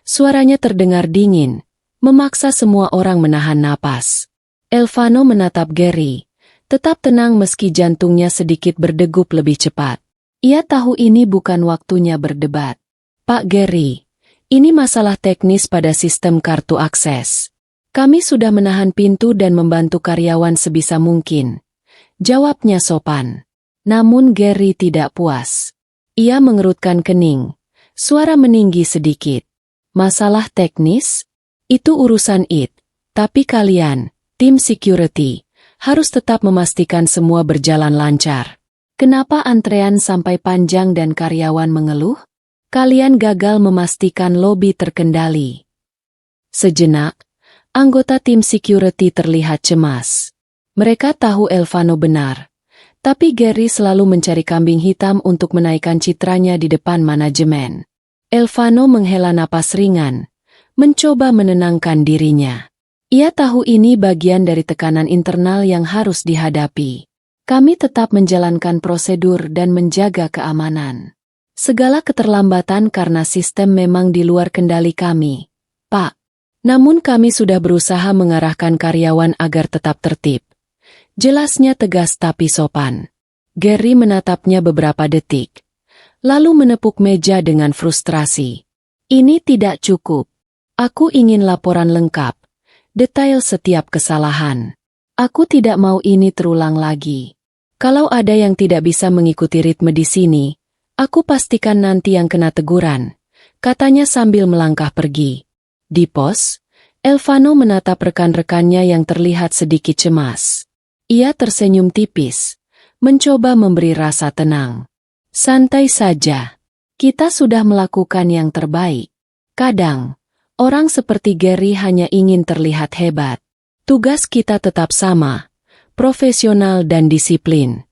Suaranya terdengar dingin, memaksa semua orang menahan napas. Elvano menatap Gary, tetap tenang meski jantungnya sedikit berdegup lebih cepat. Ia tahu ini bukan waktunya berdebat. Pak Gary, ini masalah teknis pada sistem kartu akses. Kami sudah menahan pintu dan membantu karyawan sebisa mungkin. Jawabnya sopan. Namun Gary tidak puas. Ia mengerutkan kening. Suara meninggi sedikit. Masalah teknis? Itu urusan IT. Tapi kalian, tim security, harus tetap memastikan semua berjalan lancar. Kenapa antrean sampai panjang dan karyawan mengeluh? Kalian gagal memastikan lobi terkendali. Sejenak, anggota tim security terlihat cemas. Mereka tahu Elvano benar. Tapi Gary selalu mencari kambing hitam untuk menaikkan citranya di depan manajemen. Elvano menghela napas ringan, mencoba menenangkan dirinya. Ia tahu ini bagian dari tekanan internal yang harus dihadapi. Kami tetap menjalankan prosedur dan menjaga keamanan. Segala keterlambatan karena sistem memang di luar kendali kami, Pak. Namun kami sudah berusaha mengarahkan karyawan agar tetap tertib. Jelasnya tegas tapi sopan. Gary menatapnya beberapa detik, lalu menepuk meja dengan frustrasi. Ini tidak cukup. Aku ingin laporan lengkap, detail setiap kesalahan. Aku tidak mau ini terulang lagi. Kalau ada yang tidak bisa mengikuti ritme di sini, aku pastikan nanti yang kena teguran, katanya sambil melangkah pergi. Di pos, Elvano menatap rekan-rekannya yang terlihat sedikit cemas. Ia tersenyum tipis, mencoba memberi rasa tenang. Santai saja. Kita sudah melakukan yang terbaik. Kadang, orang seperti Gary hanya ingin terlihat hebat. Tugas kita tetap sama, profesional dan disiplin.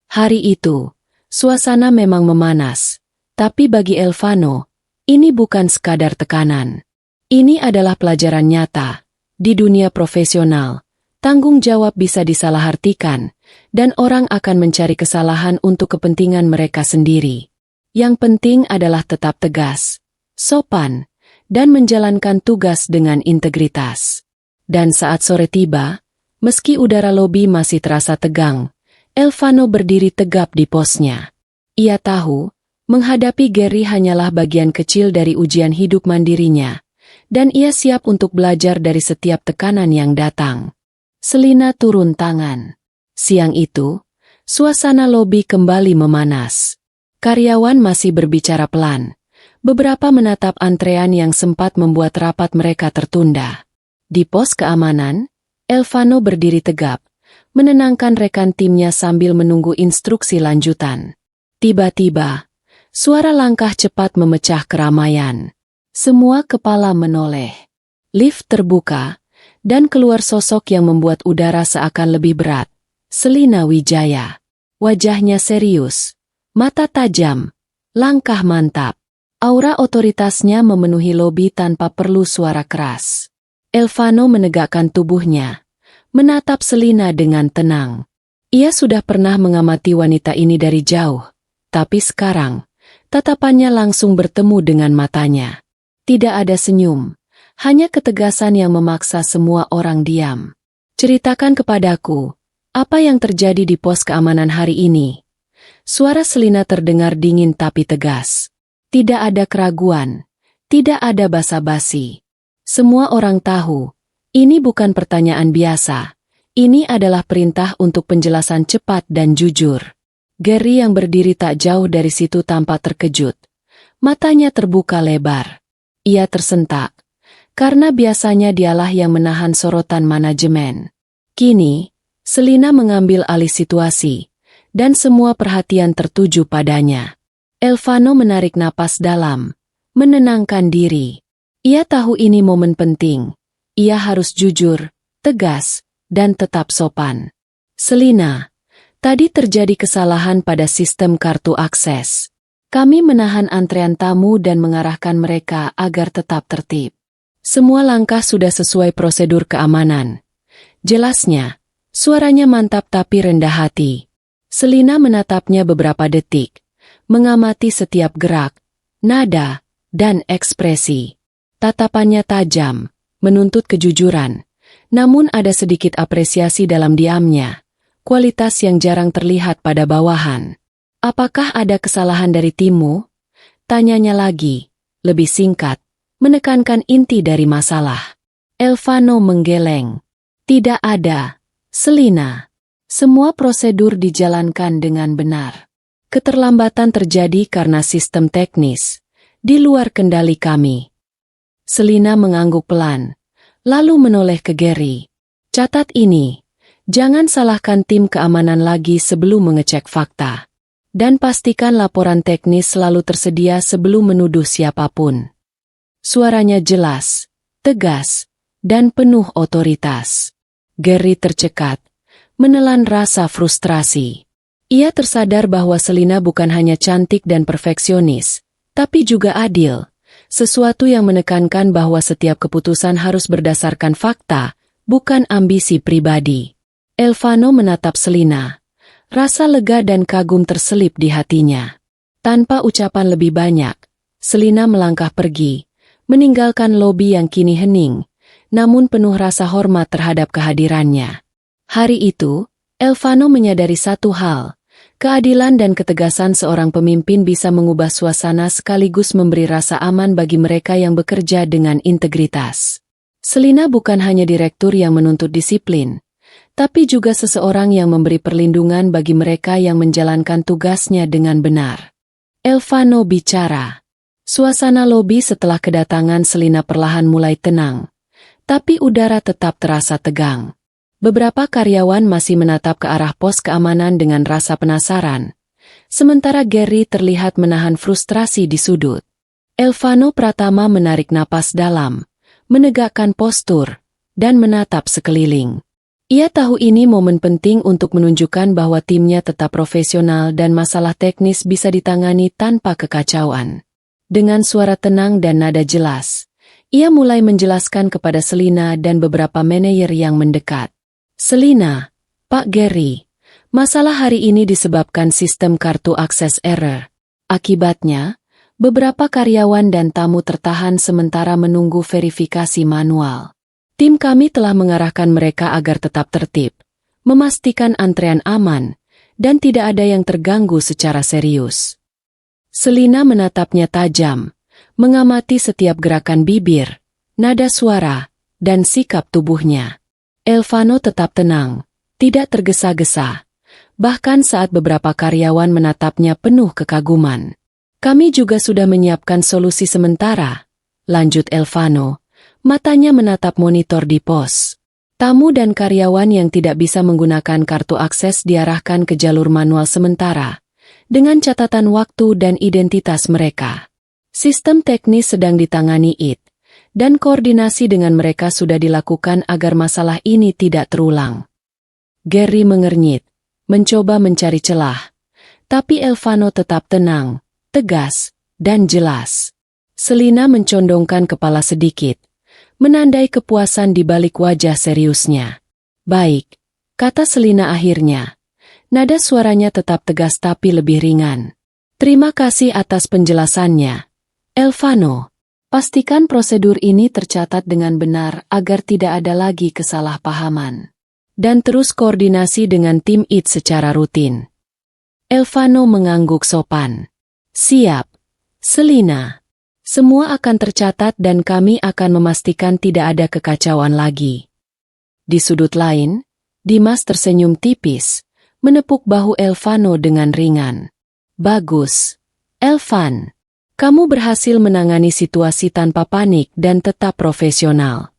Hari itu, suasana memang memanas. Tapi bagi Elvano, ini bukan sekadar tekanan. Ini adalah pelajaran nyata. Di dunia profesional, tanggung jawab bisa disalahartikan, dan orang akan mencari kesalahan untuk kepentingan mereka sendiri. Yang penting adalah tetap tegas, sopan, dan menjalankan tugas dengan integritas. Dan saat sore tiba, meski udara lobi masih terasa tegang, Elvano berdiri tegap di posnya. Ia tahu, menghadapi Gary hanyalah bagian kecil dari ujian hidup mandirinya, dan ia siap untuk belajar dari setiap tekanan yang datang. Selina turun tangan. Siang itu, suasana lobi kembali memanas. Karyawan masih berbicara pelan. Beberapa menatap antrean yang sempat membuat rapat mereka tertunda. Di pos keamanan, Elvano berdiri tegap, menenangkan rekan timnya sambil menunggu instruksi lanjutan. Tiba-tiba, suara langkah cepat memecah keramaian. Semua kepala menoleh. Lift terbuka, dan keluar sosok yang membuat udara seakan lebih berat. Selina Wijaya. Wajahnya serius, mata tajam, langkah mantap. Aura otoritasnya memenuhi lobi tanpa perlu suara keras. Elvano menegakkan tubuhnya, menatap Selina dengan tenang. Ia sudah pernah mengamati wanita ini dari jauh, tapi sekarang, tatapannya langsung bertemu dengan matanya. Tidak ada senyum, hanya ketegasan yang memaksa semua orang diam. Ceritakan kepadaku, apa yang terjadi di pos keamanan hari ini? Suara Selina terdengar dingin tapi tegas. Tidak ada keraguan, tidak ada basa-basi. Semua orang tahu, ini bukan pertanyaan biasa. Ini adalah perintah untuk penjelasan cepat dan jujur. Gary yang berdiri tak jauh dari situ tampak terkejut. Matanya terbuka lebar. Ia tersentak, karena biasanya dialah yang menahan sorotan manajemen. Kini, Selina mengambil alih situasi, dan semua perhatian tertuju padanya. Elvano menarik napas dalam, menenangkan diri. Ia tahu ini momen penting. Ia harus jujur, tegas, dan tetap sopan. Selina, tadi terjadi kesalahan pada sistem kartu akses. Kami menahan antrean tamu dan mengarahkan mereka agar tetap tertib. Semua langkah sudah sesuai prosedur keamanan. Jelasnya, suaranya mantap tapi rendah hati. Selina menatapnya beberapa detik, mengamati setiap gerak, nada, dan ekspresi. Tatapannya tajam, menuntut kejujuran. Namun ada sedikit apresiasi dalam diamnya, kualitas yang jarang terlihat pada bawahan. Apakah ada kesalahan dari timmu? Tanyanya lagi, lebih singkat, menekankan inti dari masalah. Elvano menggeleng. Tidak ada, Selina. Semua prosedur dijalankan dengan benar. Keterlambatan terjadi karena sistem teknis, di luar kendali kami. Selina mengangguk pelan. Lalu menoleh ke Gary. Catat ini, jangan salahkan tim keamanan lagi sebelum mengecek fakta. Dan pastikan laporan teknis selalu tersedia sebelum menuduh siapapun. Suaranya jelas, tegas, dan penuh otoritas. Gary tercekat, menelan rasa frustrasi. Ia tersadar bahwa Selina bukan hanya cantik dan perfeksionis, tapi juga adil. Sesuatu yang menekankan bahwa setiap keputusan harus berdasarkan fakta, bukan ambisi pribadi. Elvano menatap Selina. Rasa lega dan kagum terselip di hatinya. Tanpa ucapan lebih banyak, Selina melangkah pergi, meninggalkan lobi yang kini hening, namun penuh rasa hormat terhadap kehadirannya. Hari itu, Elvano menyadari satu hal. Keadilan dan ketegasan seorang pemimpin bisa mengubah suasana sekaligus memberi rasa aman bagi mereka yang bekerja dengan integritas. Selina bukan hanya direktur yang menuntut disiplin, tapi juga seseorang yang memberi perlindungan bagi mereka yang menjalankan tugasnya dengan benar. Elvano bicara. Suasana lobi setelah kedatangan Selina perlahan mulai tenang, tapi udara tetap terasa tegang. Beberapa karyawan masih menatap ke arah pos keamanan dengan rasa penasaran, sementara Gary terlihat menahan frustrasi di sudut. Elvano Pratama menarik napas dalam, menegakkan postur, dan menatap sekeliling. Ia tahu ini momen penting untuk menunjukkan bahwa timnya tetap profesional dan masalah teknis bisa ditangani tanpa kekacauan. Dengan suara tenang dan nada jelas, ia mulai menjelaskan kepada Selina dan beberapa manajer yang mendekat. Selina, Pak Gary, masalah hari ini disebabkan sistem kartu akses error. Akibatnya, beberapa karyawan dan tamu tertahan sementara menunggu verifikasi manual. Tim kami telah mengarahkan mereka agar tetap tertib, memastikan antrean aman, dan tidak ada yang terganggu secara serius. Selina menatapnya tajam, mengamati setiap gerakan bibir, nada suara, dan sikap tubuhnya. Elvano tetap tenang, tidak tergesa-gesa, bahkan saat beberapa karyawan menatapnya penuh kekaguman. Kami juga sudah menyiapkan solusi sementara, lanjut Elvano, matanya menatap monitor di pos. Tamu dan karyawan yang tidak bisa menggunakan kartu akses diarahkan ke jalur manual sementara, dengan catatan waktu dan identitas mereka. Sistem teknis sedang ditangani IT. Dan koordinasi dengan mereka sudah dilakukan agar masalah ini tidak terulang. Gary mengernyit, mencoba mencari celah. Tapi Elvano tetap tenang, tegas, dan jelas. Selina mencondongkan kepala sedikit, menandai kepuasan di balik wajah seriusnya. Baik, kata Selina akhirnya. Nada suaranya tetap tegas tapi lebih ringan. Terima kasih atas penjelasannya, Elvano. Pastikan prosedur ini tercatat dengan benar agar tidak ada lagi kesalahpahaman. Dan terus koordinasi dengan tim IT secara rutin. Elvano mengangguk sopan. Siap, Selina. Semua akan tercatat dan kami akan memastikan tidak ada kekacauan lagi. Di sudut lain, Dimas tersenyum tipis, menepuk bahu Elvano dengan ringan. Bagus, Elvan. Kamu berhasil menangani situasi tanpa panik dan tetap profesional.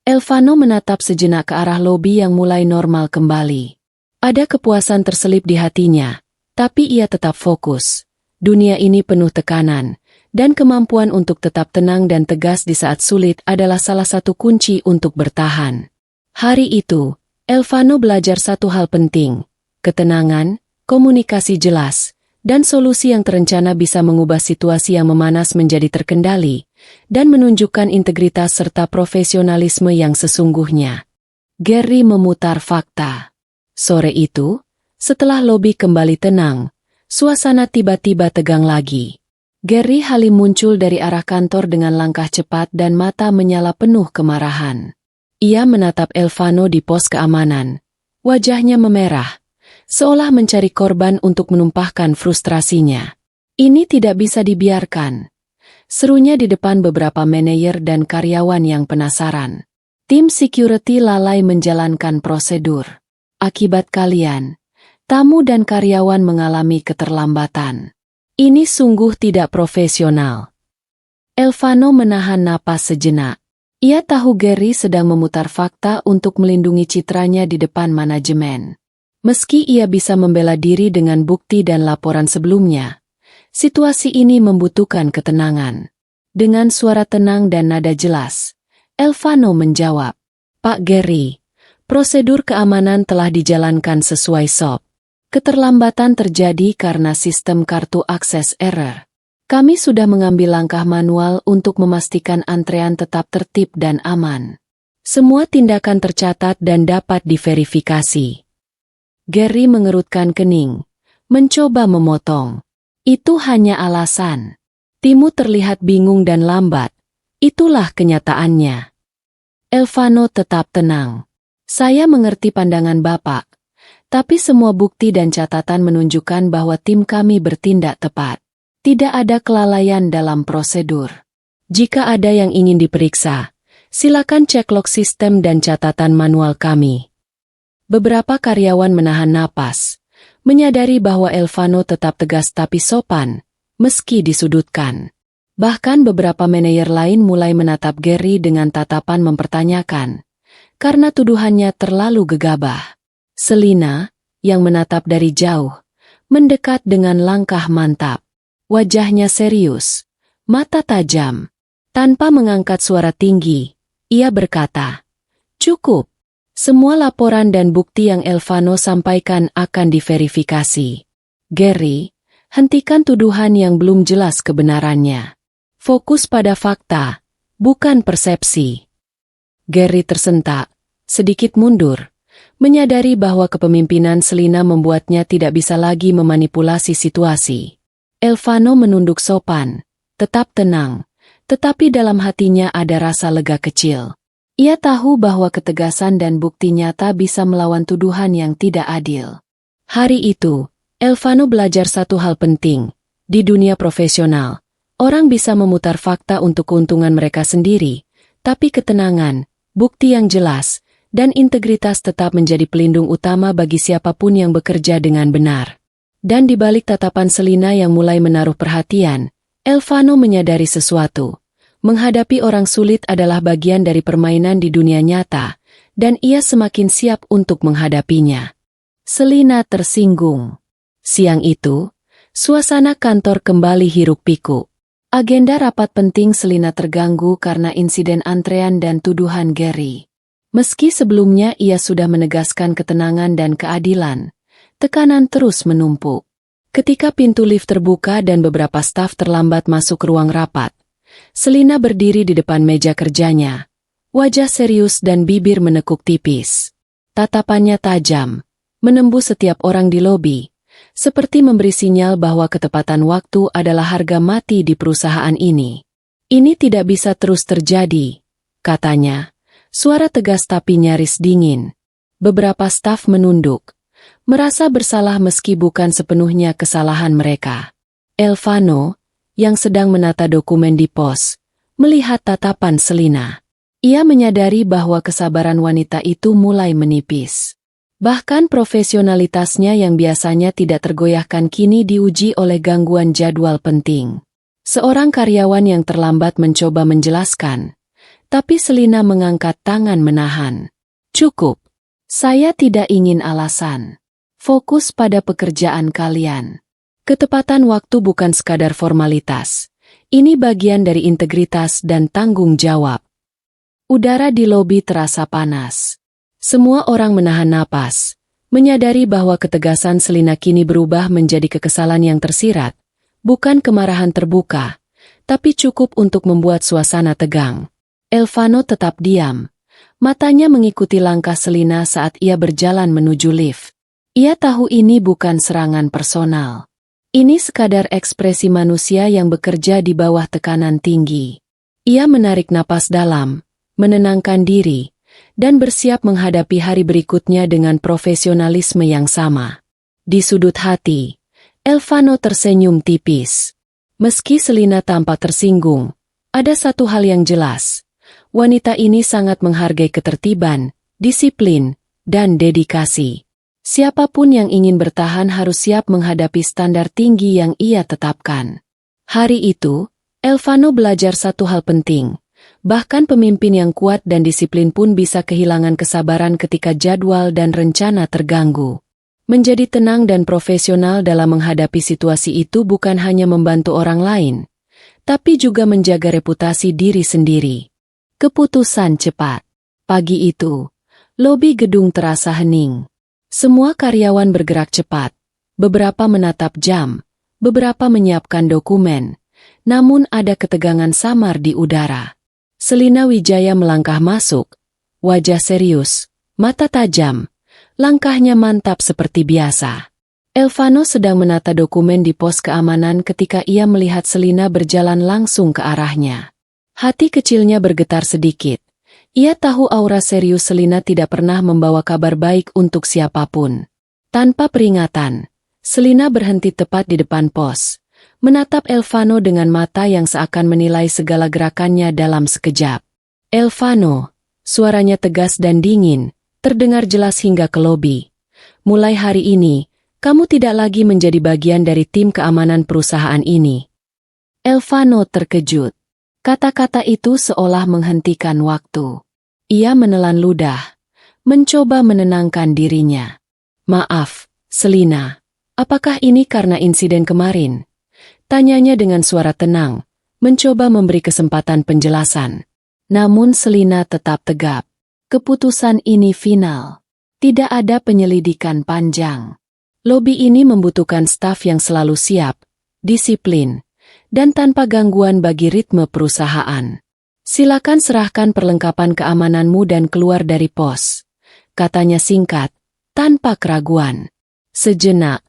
Elvano menatap sejenak ke arah lobi yang mulai normal kembali. Ada kepuasan terselip di hatinya, tapi ia tetap fokus. Dunia ini penuh tekanan, dan kemampuan untuk tetap tenang dan tegas di saat sulit adalah salah satu kunci untuk bertahan. Hari itu, Elvano belajar satu hal penting, ketenangan, komunikasi jelas, dan solusi yang terencana bisa mengubah situasi yang memanas menjadi terkendali, dan menunjukkan integritas serta profesionalisme yang sesungguhnya. Gary memutar fakta. Sore itu, setelah lobi kembali tenang, suasana tiba-tiba tegang lagi. Gary Halim muncul dari arah kantor dengan langkah cepat dan mata menyala penuh kemarahan. Ia menatap Elvano di pos keamanan. Wajahnya memerah, seolah mencari korban untuk menumpahkan frustrasinya. Ini tidak bisa dibiarkan. Serunya di depan beberapa manajer dan karyawan yang penasaran. Tim security lalai menjalankan prosedur. Akibat kalian, tamu dan karyawan mengalami keterlambatan. Ini sungguh tidak profesional. Elvano menahan napas sejenak. Ia tahu Gary sedang memutar fakta untuk melindungi citranya di depan manajemen. Meski ia bisa membela diri dengan bukti dan laporan sebelumnya, situasi ini membutuhkan ketenangan. Dengan suara tenang dan nada jelas, Elvano menjawab, Pak Gary, prosedur keamanan telah dijalankan sesuai SOP. Keterlambatan terjadi karena sistem kartu akses error. Kami sudah mengambil langkah manual untuk memastikan antrean tetap tertib dan aman. Semua tindakan tercatat dan dapat diverifikasi. Gary mengerutkan kening, mencoba memotong. Itu hanya alasan. Timu terlihat bingung dan lambat. Itulah kenyataannya. Elvano tetap tenang. Saya mengerti pandangan Bapak, tapi semua bukti dan catatan menunjukkan bahwa tim kami bertindak tepat. Tidak ada kelalaian dalam prosedur. Jika ada yang ingin diperiksa, silakan cek log sistem dan catatan manual kami. Beberapa karyawan menahan napas, menyadari bahwa Elvano tetap tegas tapi sopan, meski disudutkan. Bahkan beberapa manajer lain mulai menatap Gary dengan tatapan mempertanyakan, karena tuduhannya terlalu gegabah. Selina, yang menatap dari jauh, mendekat dengan langkah mantap. Wajahnya serius, mata tajam. Tanpa mengangkat suara tinggi, ia berkata, "Cukup. Semua laporan dan bukti yang Elvano sampaikan akan diverifikasi. Gary, hentikan tuduhan yang belum jelas kebenarannya. Fokus pada fakta, bukan persepsi." Gary tersentak, sedikit mundur, menyadari bahwa kepemimpinan Selina membuatnya tidak bisa lagi memanipulasi situasi. Elvano menunduk sopan, tetap tenang, tetapi dalam hatinya ada rasa lega kecil. Ia tahu bahwa ketegasan dan bukti nyata bisa melawan tuduhan yang tidak adil. Hari itu, Elvano belajar satu hal penting. Di dunia profesional, orang bisa memutar fakta untuk keuntungan mereka sendiri, tapi ketenangan, bukti yang jelas, dan integritas tetap menjadi pelindung utama bagi siapapun yang bekerja dengan benar. Dan di balik tatapan Selina yang mulai menaruh perhatian, Elvano menyadari sesuatu. Menghadapi orang sulit adalah bagian dari permainan di dunia nyata, dan ia semakin siap untuk menghadapinya. Selina tersinggung. Siang itu, suasana kantor kembali hiruk-pikuk. Agenda rapat penting Selina terganggu karena insiden antrean dan tuduhan Gary. Meski sebelumnya ia sudah menegaskan ketenangan dan keadilan, tekanan terus menumpuk. Ketika pintu lift terbuka dan beberapa staf terlambat masuk ruang rapat, Selina berdiri di depan meja kerjanya, wajah serius dan bibir menekuk tipis. Tatapannya tajam, menembus setiap orang di lobi, seperti memberi sinyal bahwa ketepatan waktu adalah harga mati di perusahaan ini. Ini tidak bisa terus terjadi, katanya. Suara tegas tapi nyaris dingin. Beberapa staf menunduk, merasa bersalah meski bukan sepenuhnya kesalahan mereka. Elvano, yang sedang menata dokumen di pos, melihat tatapan Selina. Ia menyadari bahwa kesabaran wanita itu mulai menipis. Bahkan profesionalitasnya yang biasanya tidak tergoyahkan kini diuji oleh gangguan jadwal penting. Seorang karyawan yang terlambat mencoba menjelaskan, tapi Selina mengangkat tangan menahan. Cukup. Saya tidak ingin alasan. Fokus pada pekerjaan kalian. Ketepatan waktu bukan sekadar formalitas. Ini bagian dari integritas dan tanggung jawab. Udara di lobi terasa panas. Semua orang menahan napas, menyadari bahwa ketegasan Selina kini berubah menjadi kekesalan yang tersirat, bukan kemarahan terbuka, tapi cukup untuk membuat suasana tegang. Elvano tetap diam. Matanya mengikuti langkah Selina saat ia berjalan menuju lift. Ia tahu ini bukan serangan personal. Ini sekadar ekspresi manusia yang bekerja di bawah tekanan tinggi. Ia menarik napas dalam, menenangkan diri, dan bersiap menghadapi hari berikutnya dengan profesionalisme yang sama. Di sudut hati, Elvano tersenyum tipis. Meski Selina tampak tersinggung, ada satu hal yang jelas. Wanita ini sangat menghargai ketertiban, disiplin, dan dedikasi. Siapapun yang ingin bertahan harus siap menghadapi standar tinggi yang ia tetapkan. Hari itu, Elvano belajar satu hal penting. Bahkan pemimpin yang kuat dan disiplin pun bisa kehilangan kesabaran ketika jadwal dan rencana terganggu. Menjadi tenang dan profesional dalam menghadapi situasi itu bukan hanya membantu orang lain, tapi juga menjaga reputasi diri sendiri. Keputusan cepat. Pagi itu, lobi gedung terasa hening. Semua karyawan bergerak cepat. Beberapa menatap jam, beberapa menyiapkan dokumen. Namun ada ketegangan samar di udara. Selina Wijaya melangkah masuk. Wajah serius, mata tajam. Langkahnya mantap seperti biasa. Elvano sedang menata dokumen di pos keamanan ketika ia melihat Selina berjalan langsung ke arahnya. Hati kecilnya bergetar sedikit. Ia tahu aura serius Selina tidak pernah membawa kabar baik untuk siapapun. Tanpa peringatan, Selina berhenti tepat di depan pos, menatap Elvano dengan mata yang seakan menilai segala gerakannya dalam sekejap. Elvano, suaranya tegas dan dingin, terdengar jelas hingga ke lobi. Mulai hari ini, kamu tidak lagi menjadi bagian dari tim keamanan perusahaan ini. Elvano terkejut. Kata-kata itu seolah menghentikan waktu. Ia menelan ludah, mencoba menenangkan dirinya. Maaf, Selina, apakah ini karena insiden kemarin? Tanyanya dengan suara tenang, mencoba memberi kesempatan penjelasan. Namun Selina tetap tegap. Keputusan ini final. Tidak ada penyelidikan panjang. Lobi ini membutuhkan staf yang selalu siap, disiplin, dan tanpa gangguan bagi ritme perusahaan. Silakan serahkan perlengkapan keamananmu dan keluar dari pos, katanya singkat, tanpa keraguan. Sejenak,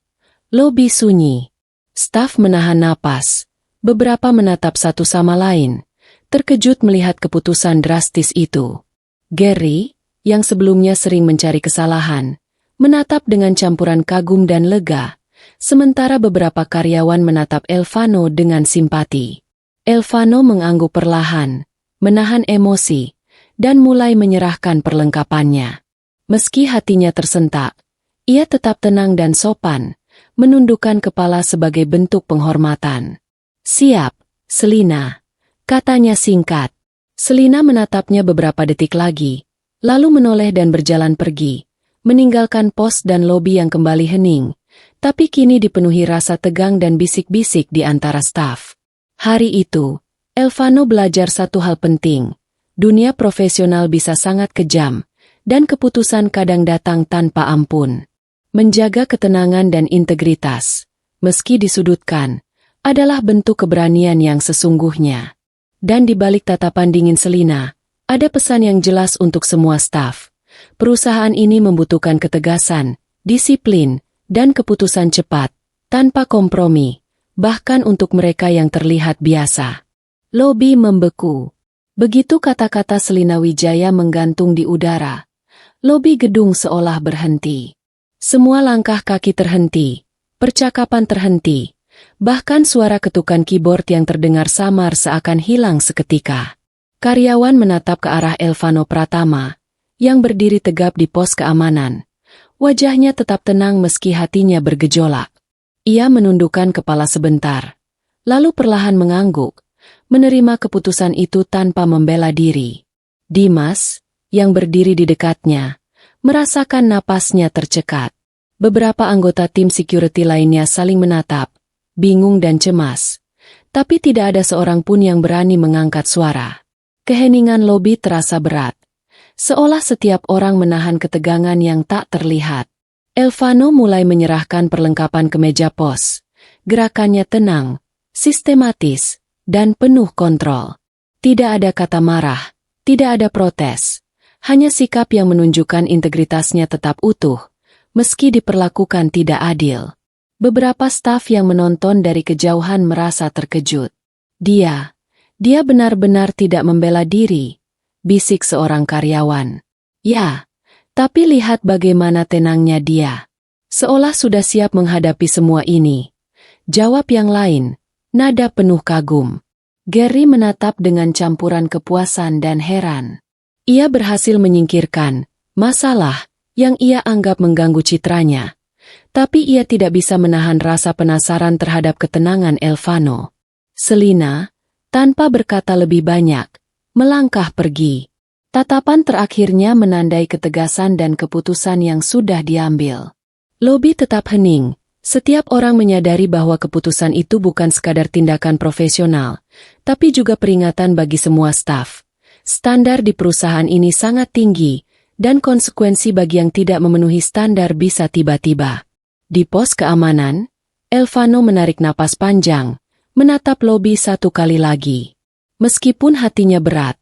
lobi sunyi. Staf menahan napas, beberapa menatap satu sama lain, terkejut melihat keputusan drastis itu. Gary, yang sebelumnya sering mencari kesalahan, menatap dengan campuran kagum dan lega, sementara beberapa karyawan menatap Elvano dengan simpati. Elvano mengangguk perlahan, menahan emosi, dan mulai menyerahkan perlengkapannya. Meski hatinya tersentak, ia tetap tenang dan sopan, menundukkan kepala sebagai bentuk penghormatan. Siap, Selina, katanya singkat. Selina menatapnya beberapa detik lagi, lalu menoleh dan berjalan pergi, meninggalkan pos dan lobi yang kembali hening, tapi kini dipenuhi rasa tegang dan bisik-bisik di antara staf. Hari itu, Elvano belajar satu hal penting. Dunia profesional bisa sangat kejam, dan keputusan kadang datang tanpa ampun. Menjaga ketenangan dan integritas, meski disudutkan, adalah bentuk keberanian yang sesungguhnya. Dan di balik tatapan dingin Selina, ada pesan yang jelas untuk semua staf. Perusahaan ini membutuhkan ketegasan, disiplin, dan keputusan cepat, tanpa kompromi, bahkan untuk mereka yang terlihat biasa. Lobi membeku. Begitu kata-kata Selina Wijaya menggantung di udara, lobi gedung seolah berhenti. Semua langkah kaki terhenti, percakapan terhenti, bahkan suara ketukan keyboard yang terdengar samar seakan hilang seketika. Karyawan menatap ke arah Elvano Pratama, yang berdiri tegap di pos keamanan. Wajahnya tetap tenang meski hatinya bergejolak. Ia menundukkan kepala sebentar, lalu perlahan mengangguk, menerima keputusan itu tanpa membela diri. Dimas, yang berdiri di dekatnya, merasakan napasnya tercekat. Beberapa anggota tim security lainnya saling menatap, bingung dan cemas. Tapi tidak ada seorang pun yang berani mengangkat suara. Keheningan lobi terasa berat, seolah setiap orang menahan ketegangan yang tak terlihat. Elvano mulai menyerahkan perlengkapan ke meja pos. Gerakannya tenang, sistematis, dan penuh kontrol. Tidak ada kata marah, tidak ada protes. Hanya sikap yang menunjukkan integritasnya tetap utuh, meski diperlakukan tidak adil. Beberapa staf yang menonton dari kejauhan merasa terkejut. Dia benar-benar tidak membela diri, bisik seorang karyawan. Ya. Tapi lihat bagaimana tenangnya dia. Seolah sudah siap menghadapi semua ini. Jawab yang lain, nada penuh kagum. Gary menatap dengan campuran kepuasan dan heran. Ia berhasil menyingkirkan masalah yang ia anggap mengganggu citranya. Tapi ia tidak bisa menahan rasa penasaran terhadap ketenangan Elvano. Selina, tanpa berkata lebih banyak, melangkah pergi. Tatapan terakhirnya menandai ketegasan dan keputusan yang sudah diambil. Lobi tetap hening. Setiap orang menyadari bahwa keputusan itu bukan sekadar tindakan profesional, tapi juga peringatan bagi semua staf. Standar di perusahaan ini sangat tinggi, dan konsekuensi bagi yang tidak memenuhi standar bisa tiba-tiba. Di pos keamanan, Elvano menarik napas panjang, menatap lobi satu kali lagi. Meskipun hatinya berat,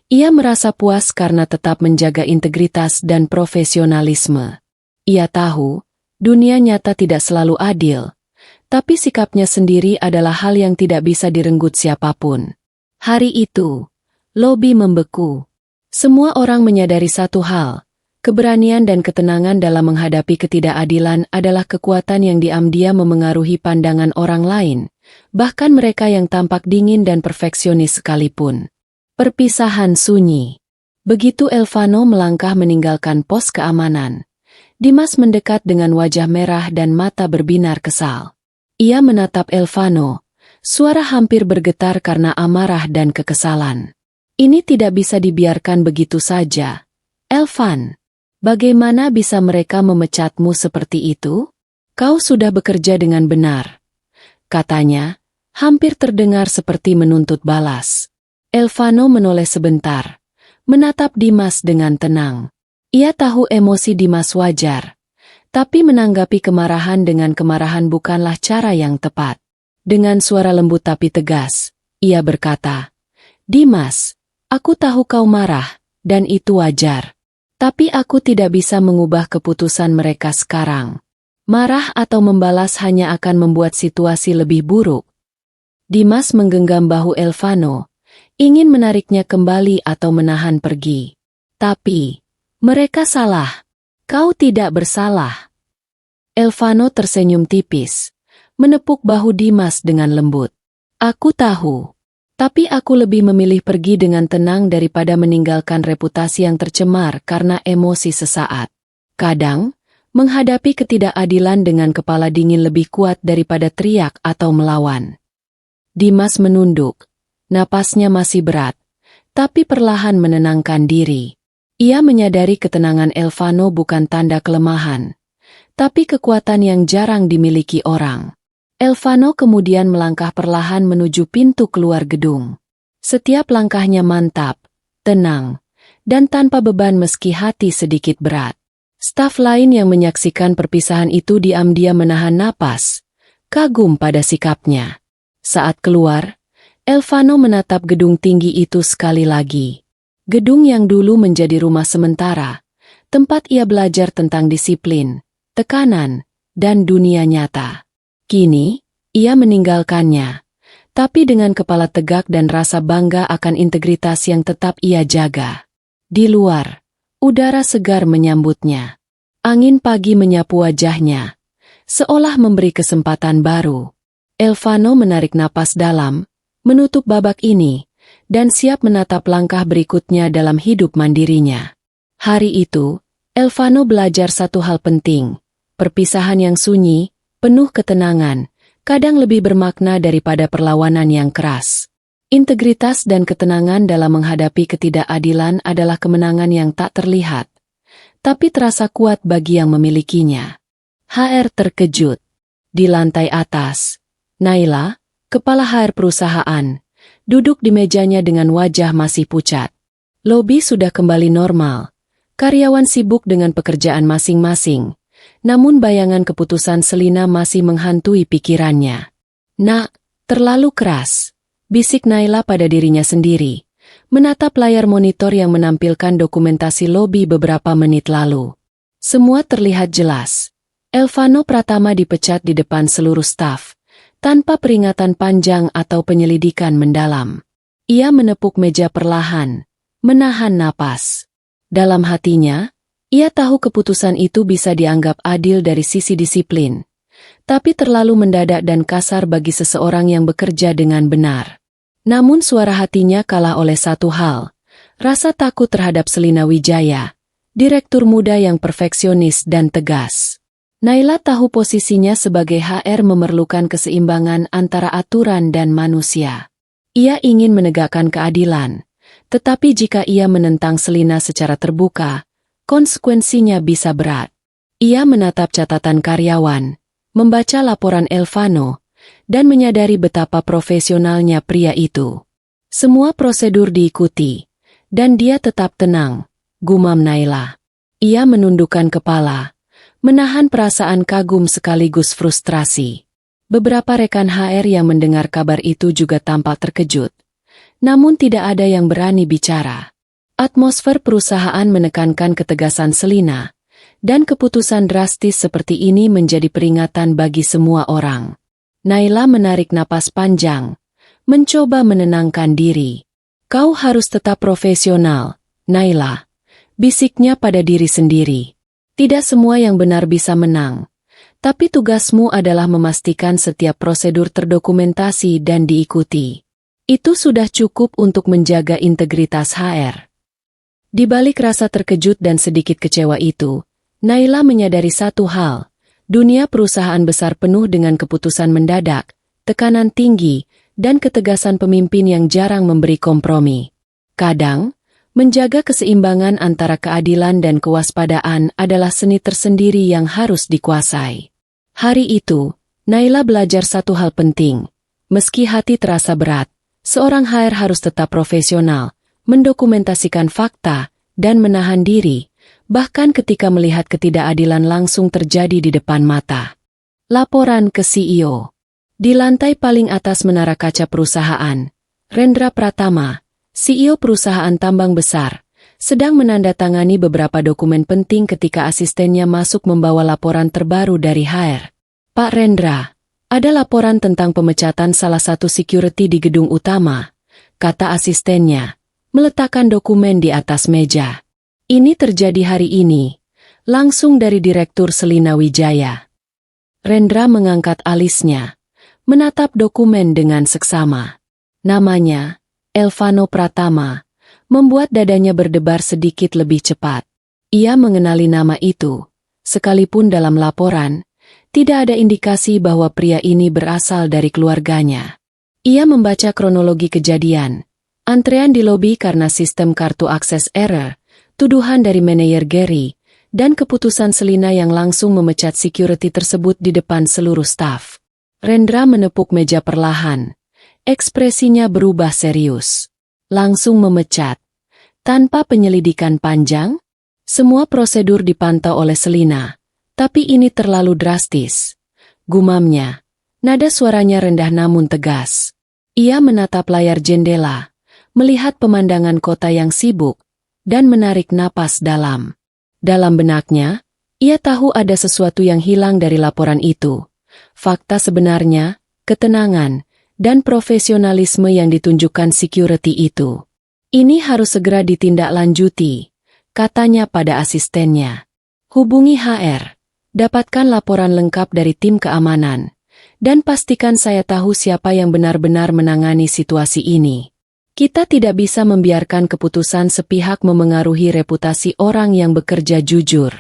ia merasa puas karena tetap menjaga integritas dan profesionalisme. Ia tahu, dunia nyata tidak selalu adil, tapi sikapnya sendiri adalah hal yang tidak bisa direnggut siapapun. Hari itu, lobi membeku. Semua orang menyadari satu hal, keberanian dan ketenangan dalam menghadapi ketidakadilan adalah kekuatan yang diam-diam memengaruhi pandangan orang lain, bahkan mereka yang tampak dingin dan perfeksionis sekalipun. Perpisahan sunyi. Begitu Elvano melangkah meninggalkan pos keamanan, Dimas mendekat dengan wajah merah dan mata berbinar kesal. Ia menatap Elvano, suara hampir bergetar karena amarah dan kekesalan. Ini tidak bisa dibiarkan begitu saja. Elvan, bagaimana bisa mereka memecatmu seperti itu? Kau sudah bekerja dengan benar. Katanya, hampir terdengar seperti menuntut balas. Elvano menoleh sebentar, menatap Dimas dengan tenang. Ia tahu emosi Dimas wajar, tapi menanggapi kemarahan dengan kemarahan bukanlah cara yang tepat. Dengan suara lembut tapi tegas, ia berkata, "Dimas, aku tahu kau marah, dan itu wajar. Tapi aku tidak bisa mengubah keputusan mereka sekarang. Marah atau membalas hanya akan membuat situasi lebih buruk." Dimas menggenggam bahu Elvano, ingin menariknya kembali atau menahan pergi. Tapi, mereka salah. Kau tidak bersalah. Elvano tersenyum tipis, menepuk bahu Dimas dengan lembut. Aku tahu. Tapi aku lebih memilih pergi dengan tenang daripada meninggalkan reputasi yang tercemar karena emosi sesaat. Kadang, menghadapi ketidakadilan dengan kepala dingin lebih kuat daripada teriak atau melawan. Dimas menunduk. Napasnya masih berat, tapi perlahan menenangkan diri. Ia menyadari ketenangan Elvano bukan tanda kelemahan, tapi kekuatan yang jarang dimiliki orang. Elvano kemudian melangkah perlahan menuju pintu keluar gedung. Setiap langkahnya mantap, tenang, dan tanpa beban meski hati sedikit berat. Staf lain yang menyaksikan perpisahan itu diam-diam menahan napas, kagum pada sikapnya. Saat keluar, Elvano menatap gedung tinggi itu sekali lagi. Gedung yang dulu menjadi rumah sementara, tempat ia belajar tentang disiplin, tekanan, dan dunia nyata. Kini, ia meninggalkannya, tapi dengan kepala tegak dan rasa bangga akan integritas yang tetap ia jaga. Di luar, udara segar menyambutnya. Angin pagi menyapu wajahnya, seolah memberi kesempatan baru. Elvano menarik napas dalam, menutup babak ini, dan siap menatap langkah berikutnya dalam hidup mandirinya. Hari itu, Elvano belajar satu hal penting. Perpisahan yang sunyi, penuh ketenangan, kadang lebih bermakna daripada perlawanan yang keras. Integritas dan ketenangan dalam menghadapi ketidakadilan adalah kemenangan yang tak terlihat, tapi terasa kuat bagi yang memilikinya. HR terkejut. Di lantai atas, Naila, kepala HR perusahaan, duduk di mejanya dengan wajah masih pucat. Lobi sudah kembali normal. Karyawan sibuk dengan pekerjaan masing-masing. Namun bayangan keputusan Selina masih menghantui pikirannya. "Nak, terlalu keras," bisik Naila pada dirinya sendiri, menatap layar monitor yang menampilkan dokumentasi Lobi beberapa menit lalu. Semua terlihat jelas. Elvano Pratama dipecat di depan seluruh staf, tanpa peringatan panjang atau penyelidikan mendalam. Ia menepuk meja perlahan, menahan napas. Dalam hatinya, ia tahu keputusan itu bisa dianggap adil dari sisi disiplin, tapi terlalu mendadak dan kasar bagi seseorang yang bekerja dengan benar. Namun suara hatinya kalah oleh satu hal, rasa takut terhadap Selina Wijaya, direktur muda yang perfeksionis dan tegas. Naila tahu posisinya sebagai HR memerlukan keseimbangan antara aturan dan manusia. Ia ingin menegakkan keadilan, tetapi jika ia menentang Selina secara terbuka, konsekuensinya bisa berat. Ia menatap catatan karyawan, membaca laporan Elvano, dan menyadari betapa profesionalnya pria itu. Semua prosedur diikuti, dan dia tetap tenang, gumam Naila. Ia menundukkan kepala, menahan perasaan kagum sekaligus frustrasi. Beberapa rekan HR yang mendengar kabar itu juga tampak terkejut. Namun tidak ada yang berani bicara. Atmosfer perusahaan menekankan ketegasan Selina, dan keputusan drastis seperti ini menjadi peringatan bagi semua orang. Naila menarik napas panjang, mencoba menenangkan diri. "Kau harus tetap profesional, Naila," bisiknya pada diri sendiri. "Tidak semua yang benar bisa menang, tapi tugasmu adalah memastikan setiap prosedur terdokumentasi dan diikuti. Itu sudah cukup untuk menjaga integritas HR." Di balik rasa terkejut dan sedikit kecewa itu, Naila menyadari satu hal, dunia perusahaan besar penuh dengan keputusan mendadak, tekanan tinggi, dan ketegasan pemimpin yang jarang memberi kompromi. Kadang, menjaga keseimbangan antara keadilan dan kewaspadaan adalah seni tersendiri yang harus dikuasai. Hari itu, Naila belajar satu hal penting. Meski hati terasa berat, seorang HR harus tetap profesional, mendokumentasikan fakta, dan menahan diri, bahkan ketika melihat ketidakadilan langsung terjadi di depan mata. Laporan ke CEO. Di lantai paling atas menara kaca perusahaan, Rendra Pratama, CEO perusahaan tambang besar, sedang menandatangani beberapa dokumen penting ketika asistennya masuk membawa laporan terbaru dari HR. "Pak Rendra, ada laporan tentang pemecatan salah satu security di gedung utama," kata asistennya, meletakkan dokumen di atas meja. "Ini terjadi hari ini, langsung dari Direktur Selina Wijaya." Rendra mengangkat alisnya, menatap dokumen dengan seksama. Namanya, Elvano Pratama, membuat dadanya berdebar sedikit lebih cepat. Ia mengenali nama itu, sekalipun dalam laporan, tidak ada indikasi bahwa pria ini berasal dari keluarganya. Ia membaca kronologi kejadian, antrean di lobi karena sistem kartu akses error, tuduhan dari manajer Gary, dan keputusan Selina yang langsung memecat security tersebut di depan seluruh staf. Rendra menepuk meja perlahan. Ekspresinya berubah serius. Langsung memecat. Tanpa penyelidikan panjang, semua prosedur dipantau oleh Selina. Tapi ini terlalu drastis. Gumamnya. Nada suaranya rendah namun tegas. Ia menatap layar jendela, melihat pemandangan kota yang sibuk, dan menarik napas dalam. Dalam benaknya, Ia tahu ada sesuatu yang hilang dari laporan itu. Fakta sebenarnya, ketenangan, dan profesionalisme yang ditunjukkan security itu. Ini harus segera ditindaklanjuti, katanya pada asistennya. Hubungi HR, dapatkan laporan lengkap dari tim keamanan, dan pastikan saya tahu siapa yang benar-benar menangani situasi ini. Kita tidak bisa membiarkan keputusan sepihak memengaruhi reputasi orang yang bekerja jujur.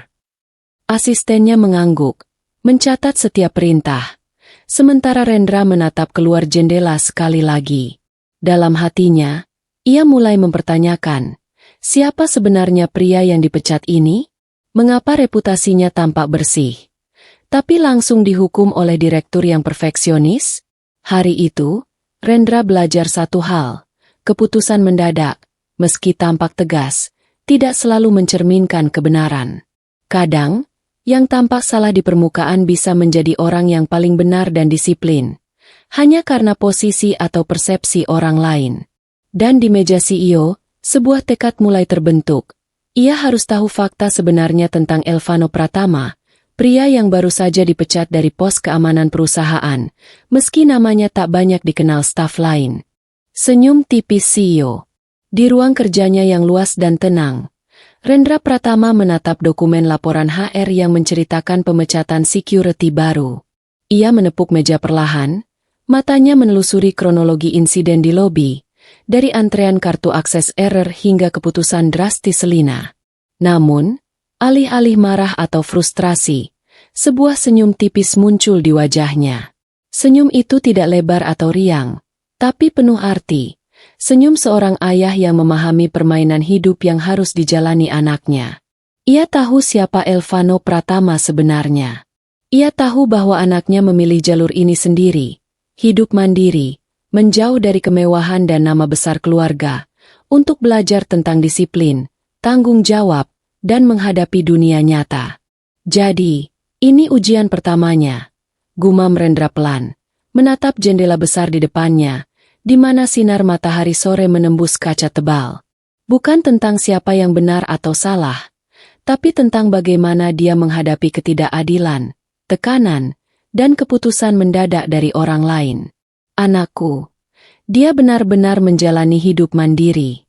Asistennya mengangguk, mencatat setiap perintah. Sementara Rendra menatap keluar jendela sekali lagi. Dalam hatinya, ia mulai mempertanyakan, siapa sebenarnya pria yang dipecat ini? Mengapa reputasinya tampak bersih? Tapi langsung dihukum oleh direktur yang perfeksionis? Hari itu, Rendra belajar satu hal. Keputusan mendadak, meski tampak tegas, tidak selalu mencerminkan kebenaran. Kadang, yang tampak salah di permukaan bisa menjadi orang yang paling benar dan disiplin, hanya karena posisi atau persepsi orang lain. Dan di meja CEO, sebuah tekad mulai terbentuk. Ia harus tahu fakta sebenarnya tentang Elvano Pratama, pria yang baru saja dipecat dari pos keamanan perusahaan, meski namanya tak banyak dikenal staf lain. Senyum tipis CEO. Di ruang kerjanya yang luas dan tenang, Rendra Pratama menatap dokumen laporan HR yang menceritakan pemecatan security baru. Ia menepuk meja perlahan, matanya menelusuri kronologi insiden di lobi, dari antrean kartu akses error hingga keputusan drastis Selina. Namun, alih-alih marah atau frustrasi, sebuah senyum tipis muncul di wajahnya. Senyum itu tidak lebar atau riang, tapi penuh arti. Senyum seorang ayah yang memahami permainan hidup yang harus dijalani anaknya. Ia tahu siapa Elvano Pratama sebenarnya. Ia tahu bahwa anaknya memilih jalur ini sendiri, hidup mandiri, menjauh dari kemewahan dan nama besar keluarga, untuk belajar tentang disiplin, tanggung jawab, dan menghadapi dunia nyata. Jadi, ini ujian pertamanya. Gumam Rendra pelan, menatap jendela besar di depannya, di mana sinar matahari sore menembus kaca tebal. Bukan tentang siapa yang benar atau salah, tapi tentang bagaimana dia menghadapi ketidakadilan, tekanan, dan keputusan mendadak dari orang lain. Anakku, dia benar-benar menjalani hidup mandiri.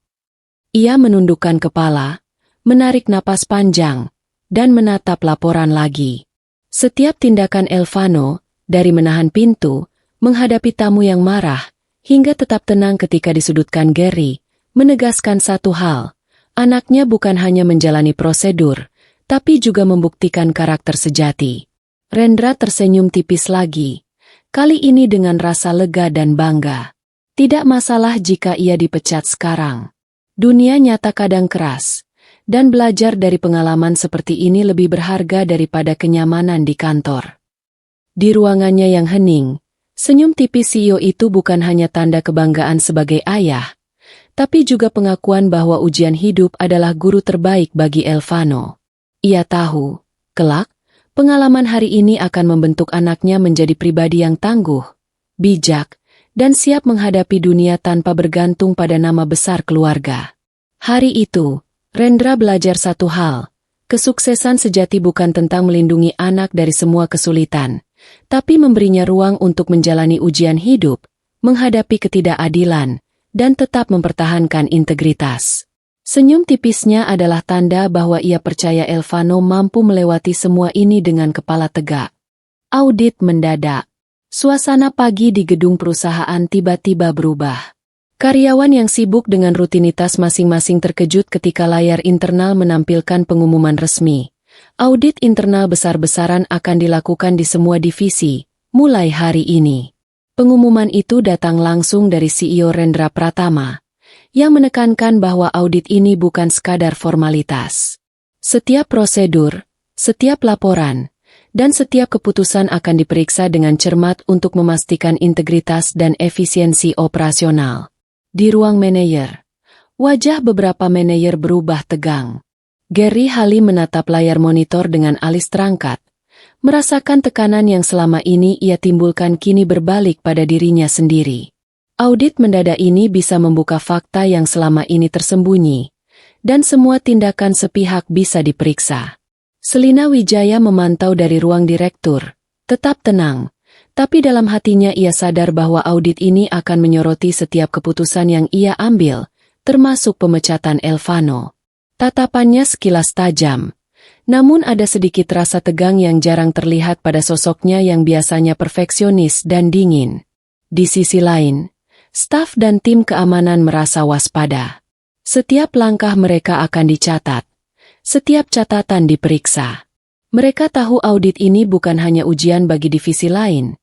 Ia menundukkan kepala, menarik napas panjang, dan menatap laporan lagi. Setiap tindakan Elvano, dari menahan pintu, menghadapi tamu yang marah, hingga tetap tenang ketika disudutkan Gary, menegaskan satu hal, anaknya bukan hanya menjalani prosedur, tapi juga membuktikan karakter sejati. Rendra tersenyum tipis lagi, kali ini dengan rasa lega dan bangga. Tidak masalah jika ia dipecat sekarang. Dunia nyata kadang keras, dan belajar dari pengalaman seperti ini lebih berharga daripada kenyamanan di kantor. Di ruangannya yang hening, senyum tipis CEO itu bukan hanya tanda kebanggaan sebagai ayah, tapi juga pengakuan bahwa ujian hidup adalah guru terbaik bagi Elvano. Ia tahu, kelak, pengalaman hari ini akan membentuk anaknya menjadi pribadi yang tangguh, bijak, dan siap menghadapi dunia tanpa bergantung pada nama besar keluarga. Hari itu, Rendra belajar satu hal, kesuksesan sejati bukan tentang melindungi anak dari semua kesulitan, tapi memberinya ruang untuk menjalani ujian hidup, menghadapi ketidakadilan, dan tetap mempertahankan integritas. Senyum tipisnya adalah tanda bahwa ia percaya Elvano mampu melewati semua ini dengan kepala tegak. Audit mendadak. Suasana pagi di gedung perusahaan tiba-tiba berubah. Karyawan yang sibuk dengan rutinitas masing-masing terkejut ketika layar internal menampilkan pengumuman resmi. Audit internal besar-besaran akan dilakukan di semua divisi, mulai hari ini. Pengumuman itu datang langsung dari CEO Rendra Pratama, yang menekankan bahwa audit ini bukan sekadar formalitas. Setiap prosedur, setiap laporan, dan setiap keputusan akan diperiksa dengan cermat untuk memastikan integritas dan efisiensi operasional. Di ruang manajer, wajah beberapa manajer berubah tegang. Gary Halim menatap layar monitor dengan alis terangkat, merasakan tekanan yang selama ini ia timbulkan kini berbalik pada dirinya sendiri. Audit mendadak ini bisa membuka fakta yang selama ini tersembunyi, dan semua tindakan sepihak bisa diperiksa. Selina Wijaya memantau dari ruang direktur, tetap tenang, tapi dalam hatinya ia sadar bahwa audit ini akan menyoroti setiap keputusan yang ia ambil, termasuk pemecatan Elvano. Tatapannya sekilas tajam, namun ada sedikit rasa tegang yang jarang terlihat pada sosoknya yang biasanya perfeksionis dan dingin. Di sisi lain, staf dan tim keamanan merasa waspada. Setiap langkah mereka akan dicatat. Setiap catatan diperiksa. Mereka tahu audit ini bukan hanya ujian bagi divisi lain,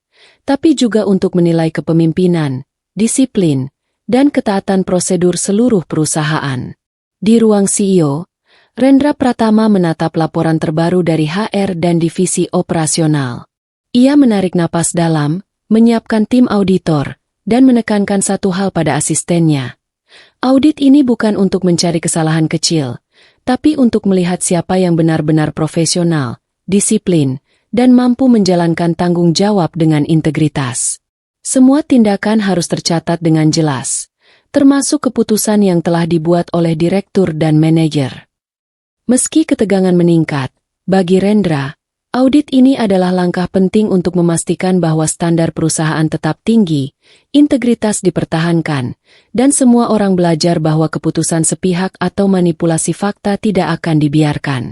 tapi juga untuk menilai kepemimpinan, disiplin, dan ketaatan prosedur seluruh perusahaan. Di ruang CEO, Rendra Pratama menatap laporan terbaru dari HR dan divisi operasional. Ia menarik napas dalam, menyiapkan tim auditor, dan menekankan satu hal pada asistennya. Audit ini bukan untuk mencari kesalahan kecil, tapi untuk melihat siapa yang benar-benar profesional, disiplin, dan mampu menjalankan tanggung jawab dengan integritas. Semua tindakan harus tercatat dengan jelas, termasuk keputusan yang telah dibuat oleh direktur dan manajer. Meski ketegangan meningkat, bagi Rendra, audit ini adalah langkah penting untuk memastikan bahwa standar perusahaan tetap tinggi, integritas dipertahankan, dan semua orang belajar bahwa keputusan sepihak atau manipulasi fakta tidak akan dibiarkan.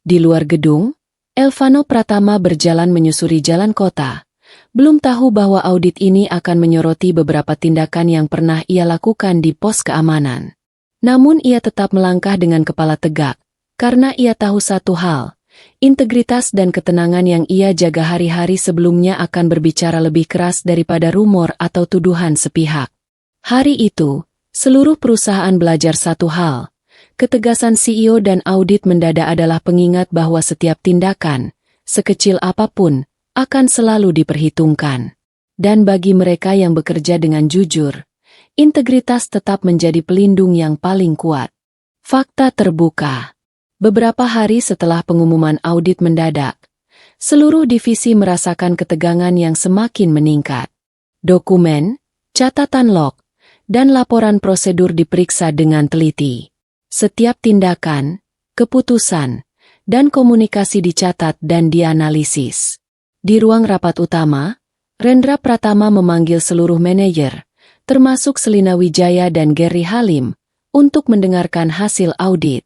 Di luar gedung, Elvano Pratama berjalan menyusuri jalan kota. Belum tahu bahwa audit ini akan menyoroti beberapa tindakan yang pernah ia lakukan di pos keamanan. Namun ia tetap melangkah dengan kepala tegak, karena ia tahu satu hal. Integritas dan ketenangan yang ia jaga hari-hari sebelumnya akan berbicara lebih keras daripada rumor atau tuduhan sepihak. Hari itu, seluruh perusahaan belajar satu hal. Ketegasan CEO dan audit mendadak adalah pengingat bahwa setiap tindakan, sekecil apapun, akan selalu diperhitungkan. Dan bagi mereka yang bekerja dengan jujur, integritas tetap menjadi pelindung yang paling kuat. Fakta terbuka. Beberapa hari setelah pengumuman audit mendadak, seluruh divisi merasakan ketegangan yang semakin meningkat. Dokumen, catatan log, dan laporan prosedur diperiksa dengan teliti. Setiap tindakan, keputusan, dan komunikasi dicatat dan dianalisis. Di ruang rapat utama, Rendra Pratama memanggil seluruh manajer, termasuk Selina Wijaya dan Gary Halim, untuk mendengarkan hasil audit.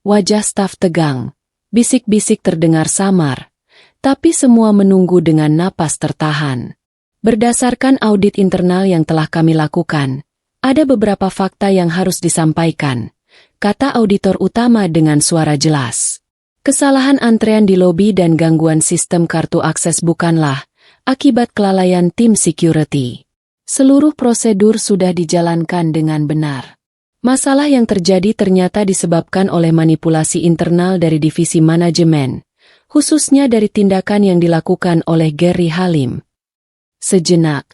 Wajah staf tegang, bisik-bisik terdengar samar, tapi semua menunggu dengan napas tertahan. Berdasarkan audit internal yang telah kami lakukan, ada beberapa fakta yang harus disampaikan, kata auditor utama dengan suara jelas. Kesalahan antrean di lobi dan gangguan sistem kartu akses bukanlah akibat kelalaian tim security. Seluruh prosedur sudah dijalankan dengan benar. Masalah yang terjadi ternyata disebabkan oleh manipulasi internal dari divisi manajemen, khususnya dari tindakan yang dilakukan oleh Gary Halim. Sejenak,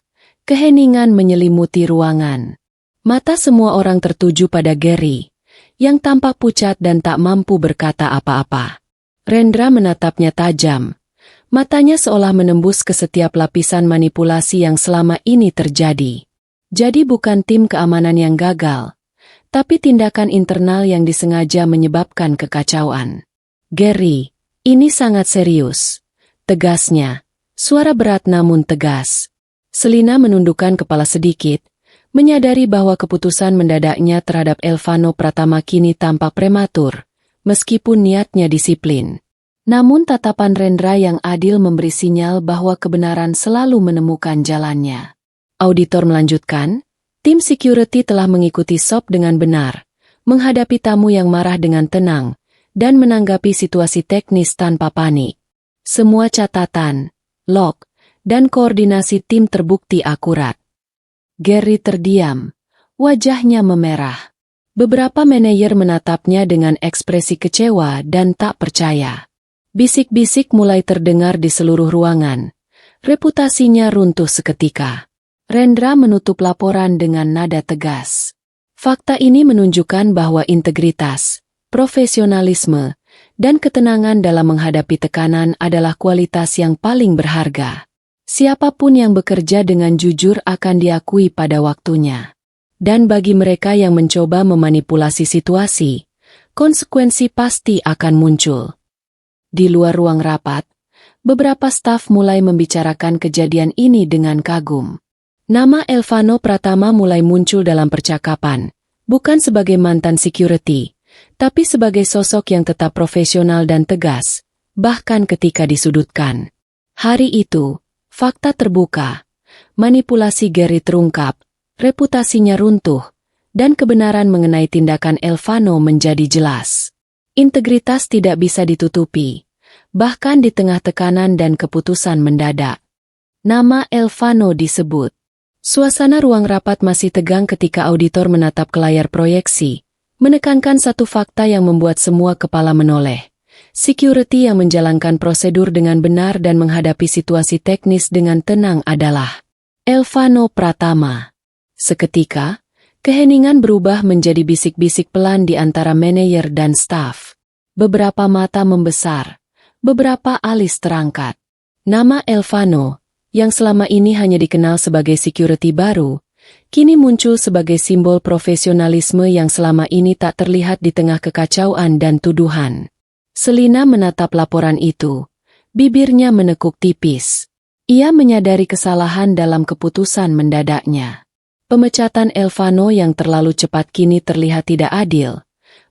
keheningan menyelimuti ruangan. Mata semua orang tertuju pada Gary, yang tampak pucat dan tak mampu berkata apa-apa. Rendra menatapnya tajam. Matanya seolah menembus ke setiap lapisan manipulasi yang selama ini terjadi. Jadi bukan tim keamanan yang gagal, tapi tindakan internal yang disengaja menyebabkan kekacauan. Gary, ini sangat serius. Tegasnya, suara berat namun tegas. Selina menundukkan kepala sedikit, menyadari bahwa keputusan mendadaknya terhadap Elvano Pratama kini tampak prematur, meskipun niatnya disiplin. Namun tatapan Rendra yang adil memberi sinyal bahwa kebenaran selalu menemukan jalannya. Auditor melanjutkan, tim security telah mengikuti SOP dengan benar, menghadapi tamu yang marah dengan tenang, dan menanggapi situasi teknis tanpa panik. Semua catatan, log, dan koordinasi tim terbukti akurat. Gary terdiam, wajahnya memerah. Beberapa manajer menatapnya dengan ekspresi kecewa dan tak percaya. Bisik-bisik mulai terdengar di seluruh ruangan. Reputasinya runtuh seketika. Rendra menutup laporan dengan nada tegas. Fakta ini menunjukkan bahwa integritas, profesionalisme, dan ketenangan dalam menghadapi tekanan adalah kualitas yang paling berharga. Siapapun yang bekerja dengan jujur akan diakui pada waktunya. Dan bagi mereka yang mencoba memanipulasi situasi, konsekuensi pasti akan muncul. Di luar ruang rapat, beberapa staf mulai membicarakan kejadian ini dengan kagum. Nama Elvano Pratama mulai muncul dalam percakapan, bukan sebagai mantan security, tapi sebagai sosok yang tetap profesional dan tegas, bahkan ketika disudutkan. Hari itu, fakta terbuka, manipulasi Gary terungkap, reputasinya runtuh, dan kebenaran mengenai tindakan Elvano menjadi jelas. Integritas tidak bisa ditutupi, bahkan di tengah tekanan dan keputusan mendadak. Nama Elvano disebut. Suasana ruang rapat masih tegang ketika auditor menatap ke layar proyeksi, menekankan satu fakta yang membuat semua kepala menoleh. Security yang menjalankan prosedur dengan benar dan menghadapi situasi teknis dengan tenang adalah Elvano Pratama. Seketika, keheningan berubah menjadi bisik-bisik pelan di antara manajer dan staf. Beberapa mata membesar, beberapa alis terangkat. Nama Elvano, yang selama ini hanya dikenal sebagai security baru, kini muncul sebagai simbol profesionalisme yang selama ini tak terlihat di tengah kekacauan dan tuduhan. Selina menatap laporan itu, bibirnya menekuk tipis. Ia menyadari kesalahan dalam keputusan mendadaknya. Pemecatan Elvano yang terlalu cepat kini terlihat tidak adil,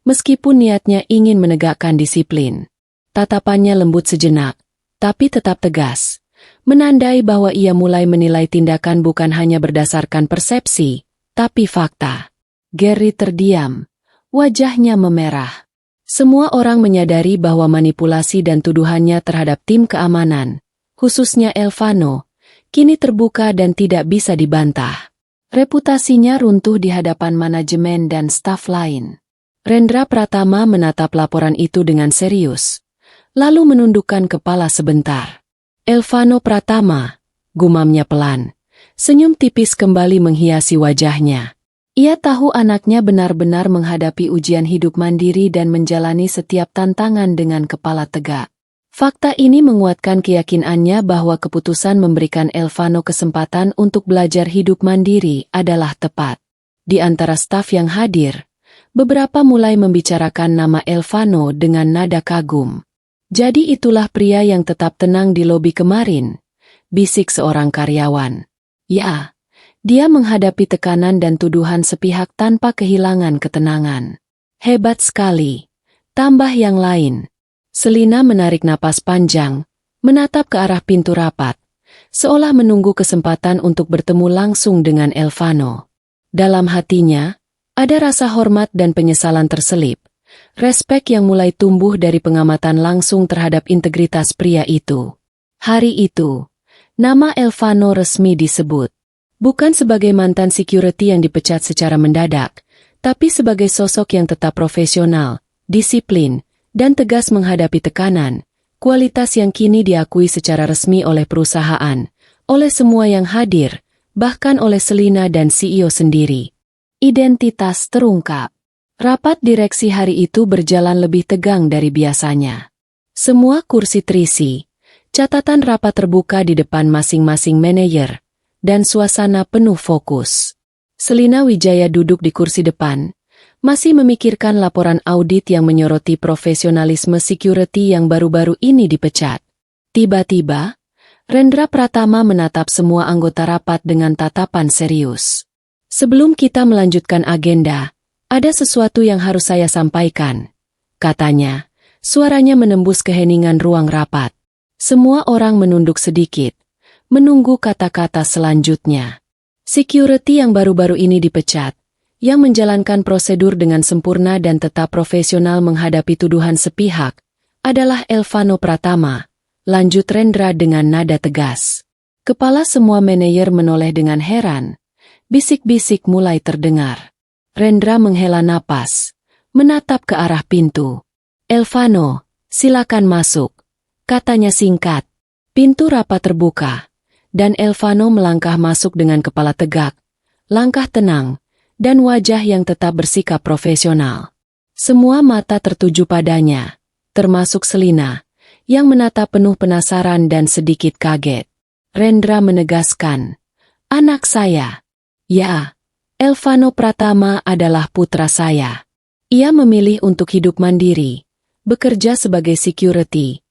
meskipun niatnya ingin menegakkan disiplin. Tatapannya lembut sejenak, tapi tetap tegas, menandai bahwa ia mulai menilai tindakan bukan hanya berdasarkan persepsi, tapi fakta. Gary terdiam, wajahnya memerah. Semua orang menyadari bahwa manipulasi dan tuduhannya terhadap tim keamanan, khususnya Elvano, kini terbuka dan tidak bisa dibantah. Reputasinya runtuh di hadapan manajemen dan staf lain. Rendra Pratama menatap laporan itu dengan serius, lalu menundukkan kepala sebentar. Elvano Pratama, gumamnya pelan. Senyum tipis kembali menghiasi wajahnya. Ia tahu anaknya benar-benar menghadapi ujian hidup mandiri dan menjalani setiap tantangan dengan kepala tegak. Fakta ini menguatkan keyakinannya bahwa keputusan memberikan Elvano kesempatan untuk belajar hidup mandiri adalah tepat. Di antara staf yang hadir, beberapa mulai membicarakan nama Elvano dengan nada kagum. Jadi itulah pria yang tetap tenang di lobi kemarin, bisik seorang karyawan. Ya, dia menghadapi tekanan dan tuduhan sepihak tanpa kehilangan ketenangan. Hebat sekali. Tambah yang lain. Selina menarik napas panjang, menatap ke arah pintu rapat, seolah menunggu kesempatan untuk bertemu langsung dengan Elvano. Dalam hatinya, ada rasa hormat dan penyesalan terselip, respek yang mulai tumbuh dari pengamatan langsung terhadap integritas pria itu. Hari itu, nama Elvano resmi disebut. Bukan sebagai mantan security yang dipecat secara mendadak, tapi sebagai sosok yang tetap profesional, disiplin, dan tegas menghadapi tekanan, kualitas yang kini diakui secara resmi oleh perusahaan, oleh semua yang hadir, bahkan oleh Selina dan CEO sendiri. Identitas terungkap. Rapat direksi hari itu berjalan lebih tegang dari biasanya. Semua kursi terisi, catatan rapat terbuka di depan masing-masing manajer, dan suasana penuh fokus. Selina Wijaya duduk di kursi depan, masih memikirkan laporan audit yang menyoroti profesionalisme security yang baru-baru ini dipecat. Tiba-tiba, Rendra Pratama menatap semua anggota rapat dengan tatapan serius. Sebelum kita melanjutkan agenda, ada sesuatu yang harus saya sampaikan, katanya. Suaranya menembus keheningan ruang rapat. Semua orang menunduk sedikit, menunggu kata-kata selanjutnya. Security yang baru-baru ini dipecat, yang menjalankan prosedur dengan sempurna dan tetap profesional menghadapi tuduhan sepihak, adalah Elvano Pratama, lanjut Rendra dengan nada tegas. Kepala semua manajer menoleh dengan heran, bisik-bisik mulai terdengar. Rendra menghela napas, menatap ke arah pintu. Elvano, silakan masuk, katanya singkat. Pintu rapat terbuka, dan Elvano melangkah masuk dengan kepala tegak, langkah tenang, dan wajah yang tetap bersikap profesional. Semua mata tertuju padanya, termasuk Selina, yang menatap penuh penasaran dan sedikit kaget. Rendra menegaskan, "Anak saya." "Ya, Elvano Pratama adalah putra saya. Ia memilih untuk hidup mandiri, bekerja sebagai security,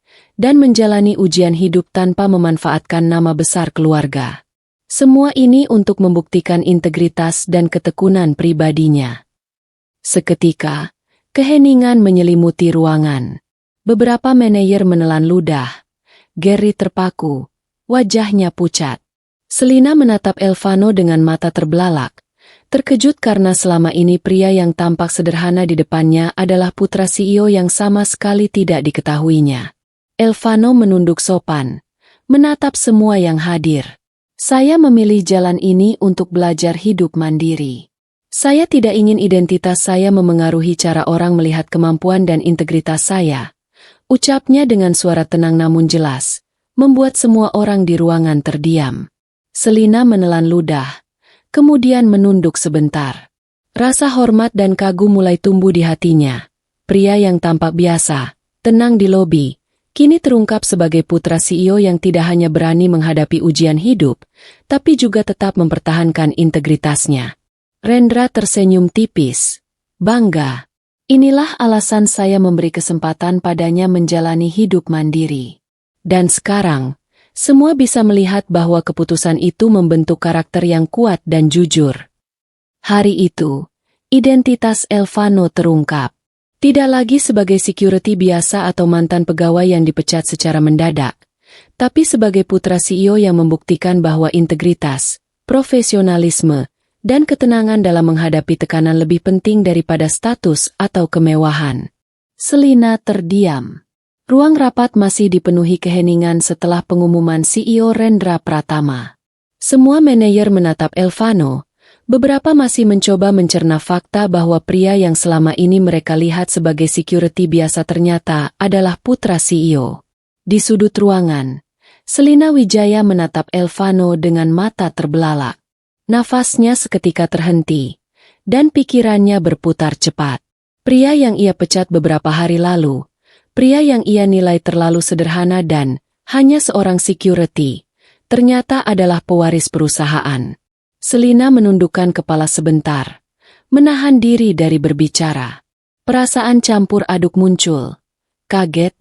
dan menjalani ujian hidup tanpa memanfaatkan nama besar keluarga. Semua ini untuk membuktikan integritas dan ketekunan pribadinya. Seketika, keheningan menyelimuti ruangan. Beberapa manajer menelan ludah. Gary terpaku, wajahnya pucat. Selina menatap Elvano dengan mata terbelalak, terkejut karena selama ini pria yang tampak sederhana di depannya adalah putra CEO yang sama sekali tidak diketahuinya. Elvano menunduk sopan, menatap semua yang hadir. Saya memilih jalan ini untuk belajar hidup mandiri. Saya tidak ingin identitas saya memengaruhi cara orang melihat kemampuan dan integritas saya. Ucapnya dengan suara tenang namun jelas, membuat semua orang di ruangan terdiam. Selina menelan ludah, kemudian menunduk sebentar. Rasa hormat dan kagum mulai tumbuh di hatinya. Pria yang tampak biasa, tenang di lobi, kini terungkap sebagai putra CEO yang tidak hanya berani menghadapi ujian hidup, tapi juga tetap mempertahankan integritasnya. Rendra tersenyum tipis. Bangga. Inilah alasan saya memberi kesempatan padanya menjalani hidup mandiri. Dan sekarang, semua bisa melihat bahwa keputusan itu membentuk karakter yang kuat dan jujur. Hari itu, identitas Elvano terungkap. Tidak lagi sebagai security biasa atau mantan pegawai yang dipecat secara mendadak, tapi sebagai putra CEO yang membuktikan bahwa integritas, profesionalisme, dan ketenangan dalam menghadapi tekanan lebih penting daripada status atau kemewahan. Selina terdiam. Ruang rapat masih dipenuhi keheningan setelah pengumuman CEO Rendra Pratama. Semua manajer menatap Elvano. Beberapa masih mencoba mencerna fakta bahwa pria yang selama ini mereka lihat sebagai security biasa ternyata adalah putra CEO. Di sudut ruangan, Selina Wijaya menatap Elvano dengan mata terbelalak. Nafasnya seketika terhenti, dan pikirannya berputar cepat. Pria yang ia pecat beberapa hari lalu, pria yang ia nilai terlalu sederhana dan hanya seorang security, ternyata adalah pewaris perusahaan. Selina menundukkan kepala sebentar, menahan diri dari berbicara. Perasaan campur aduk muncul, kaget,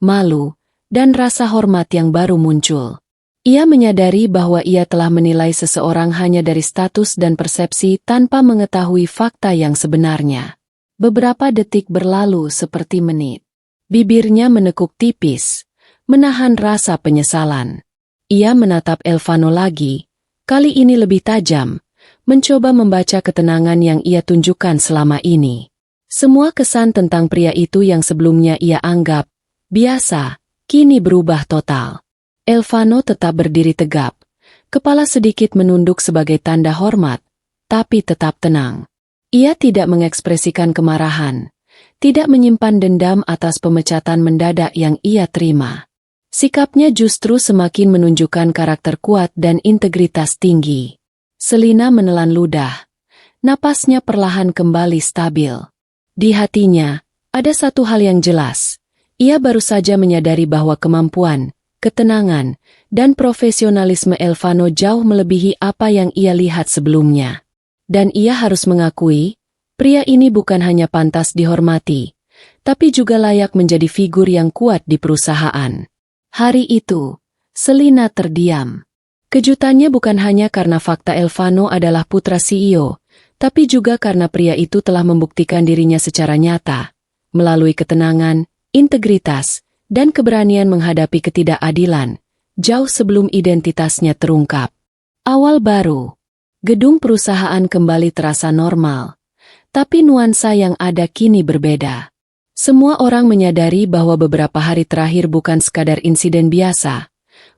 malu, dan rasa hormat yang baru muncul. Ia menyadari bahwa ia telah menilai seseorang hanya dari status dan persepsi tanpa mengetahui fakta yang sebenarnya. Beberapa detik berlalu seperti menit. Bibirnya menekuk tipis, menahan rasa penyesalan. Ia menatap Elvano lagi, kali ini lebih tajam, mencoba membaca ketenangan yang ia tunjukkan selama ini. Semua kesan tentang pria itu yang sebelumnya ia anggap biasa, kini berubah total. Elvano tetap berdiri tegap, kepala sedikit menunduk sebagai tanda hormat, tapi tetap tenang. Ia tidak mengekspresikan kemarahan, tidak menyimpan dendam atas pemecatan mendadak yang ia terima. Sikapnya justru semakin menunjukkan karakter kuat dan integritas tinggi. Selina menelan ludah. Napasnya perlahan kembali stabil. Di hatinya, ada satu hal yang jelas. Ia baru saja menyadari bahwa kemampuan, ketenangan, dan profesionalisme Elvano jauh melebihi apa yang ia lihat sebelumnya. Dan ia harus mengakui, pria ini bukan hanya pantas dihormati, tapi juga layak menjadi figur yang kuat di perusahaan. Hari itu, Selina terdiam. Kejutannya bukan hanya karena fakta Elvano adalah putra CEO, tapi juga karena pria itu telah membuktikan dirinya secara nyata, melalui ketenangan, integritas, dan keberanian menghadapi ketidakadilan, jauh sebelum identitasnya terungkap. Awal baru. Gedung perusahaan kembali terasa normal, tapi nuansa yang ada kini berbeda. Semua orang menyadari bahwa beberapa hari terakhir bukan sekadar insiden biasa,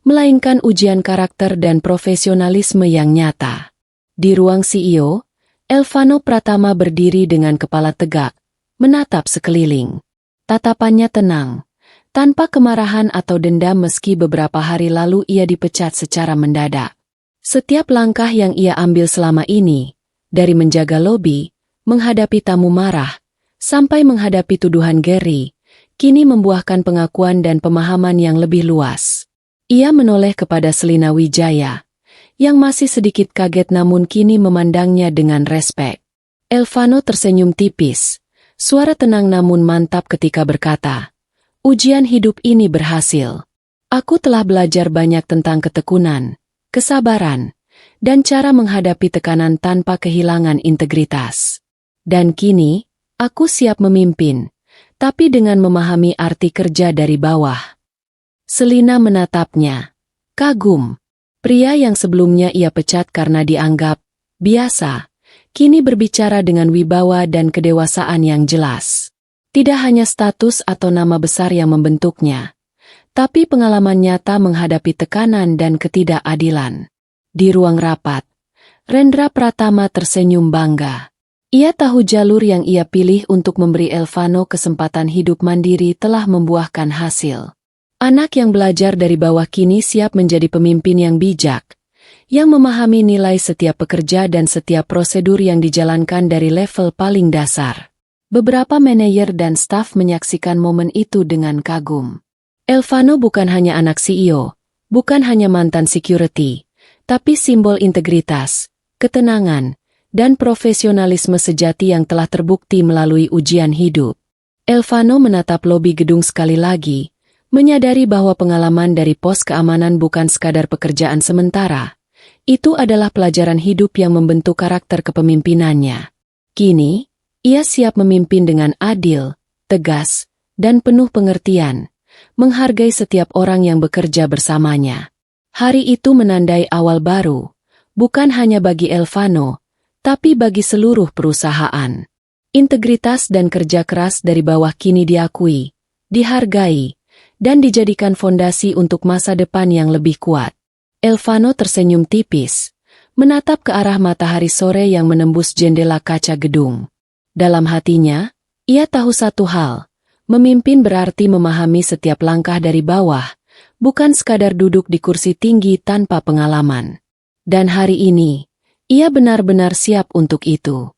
melainkan ujian karakter dan profesionalisme yang nyata. Di ruang CEO, Elvano Pratama berdiri dengan kepala tegak, menatap sekeliling. Tatapannya tenang, tanpa kemarahan atau dendam meski beberapa hari lalu ia dipecat secara mendadak. Setiap langkah yang ia ambil selama ini, dari menjaga lobi, menghadapi tamu marah, sampai menghadapi tuduhan Gary, kini membuahkan pengakuan dan pemahaman yang lebih luas. Ia menoleh kepada Selina Wijaya, yang masih sedikit kaget namun kini memandangnya dengan respek. Elvano tersenyum tipis, suara tenang namun mantap ketika berkata, Ujian hidup ini berhasil. Aku telah belajar banyak tentang ketekunan, kesabaran, dan cara menghadapi tekanan tanpa kehilangan integritas. Dan kini, aku siap memimpin, tapi dengan memahami arti kerja dari bawah. Selina menatapnya. Kagum. Pria yang sebelumnya ia pecat karena dianggap biasa, kini berbicara dengan wibawa dan kedewasaan yang jelas. Tidak hanya status atau nama besar yang membentuknya, tapi pengalaman nyata menghadapi tekanan dan ketidakadilan. Di ruang rapat, Rendra Pratama tersenyum bangga. Ia tahu jalur yang ia pilih untuk memberi Elvano kesempatan hidup mandiri telah membuahkan hasil. Anak yang belajar dari bawah kini siap menjadi pemimpin yang bijak, yang memahami nilai setiap pekerja dan setiap prosedur yang dijalankan dari level paling dasar. Beberapa manajer dan staf menyaksikan momen itu dengan kagum. Elvano bukan hanya anak CEO, bukan hanya mantan security, tapi simbol integritas, ketenangan, dan profesionalisme sejati yang telah terbukti melalui ujian hidup. Elvano menatap lobi gedung sekali lagi, menyadari bahwa pengalaman dari pos keamanan bukan sekadar pekerjaan sementara. Itu adalah pelajaran hidup yang membentuk karakter kepemimpinannya. Kini, ia siap memimpin dengan adil, tegas, dan penuh pengertian, menghargai setiap orang yang bekerja bersamanya. Hari itu menandai awal baru, bukan hanya bagi Elvano, tapi bagi seluruh perusahaan. Integritas dan kerja keras dari bawah kini diakui, dihargai, dan dijadikan fondasi untuk masa depan yang lebih kuat. Elvano tersenyum tipis, menatap ke arah matahari sore yang menembus jendela kaca gedung. Dalam hatinya, ia tahu satu hal, memimpin berarti memahami setiap langkah dari bawah, bukan sekadar duduk di kursi tinggi tanpa pengalaman. Dan hari ini, ia benar-benar siap untuk itu.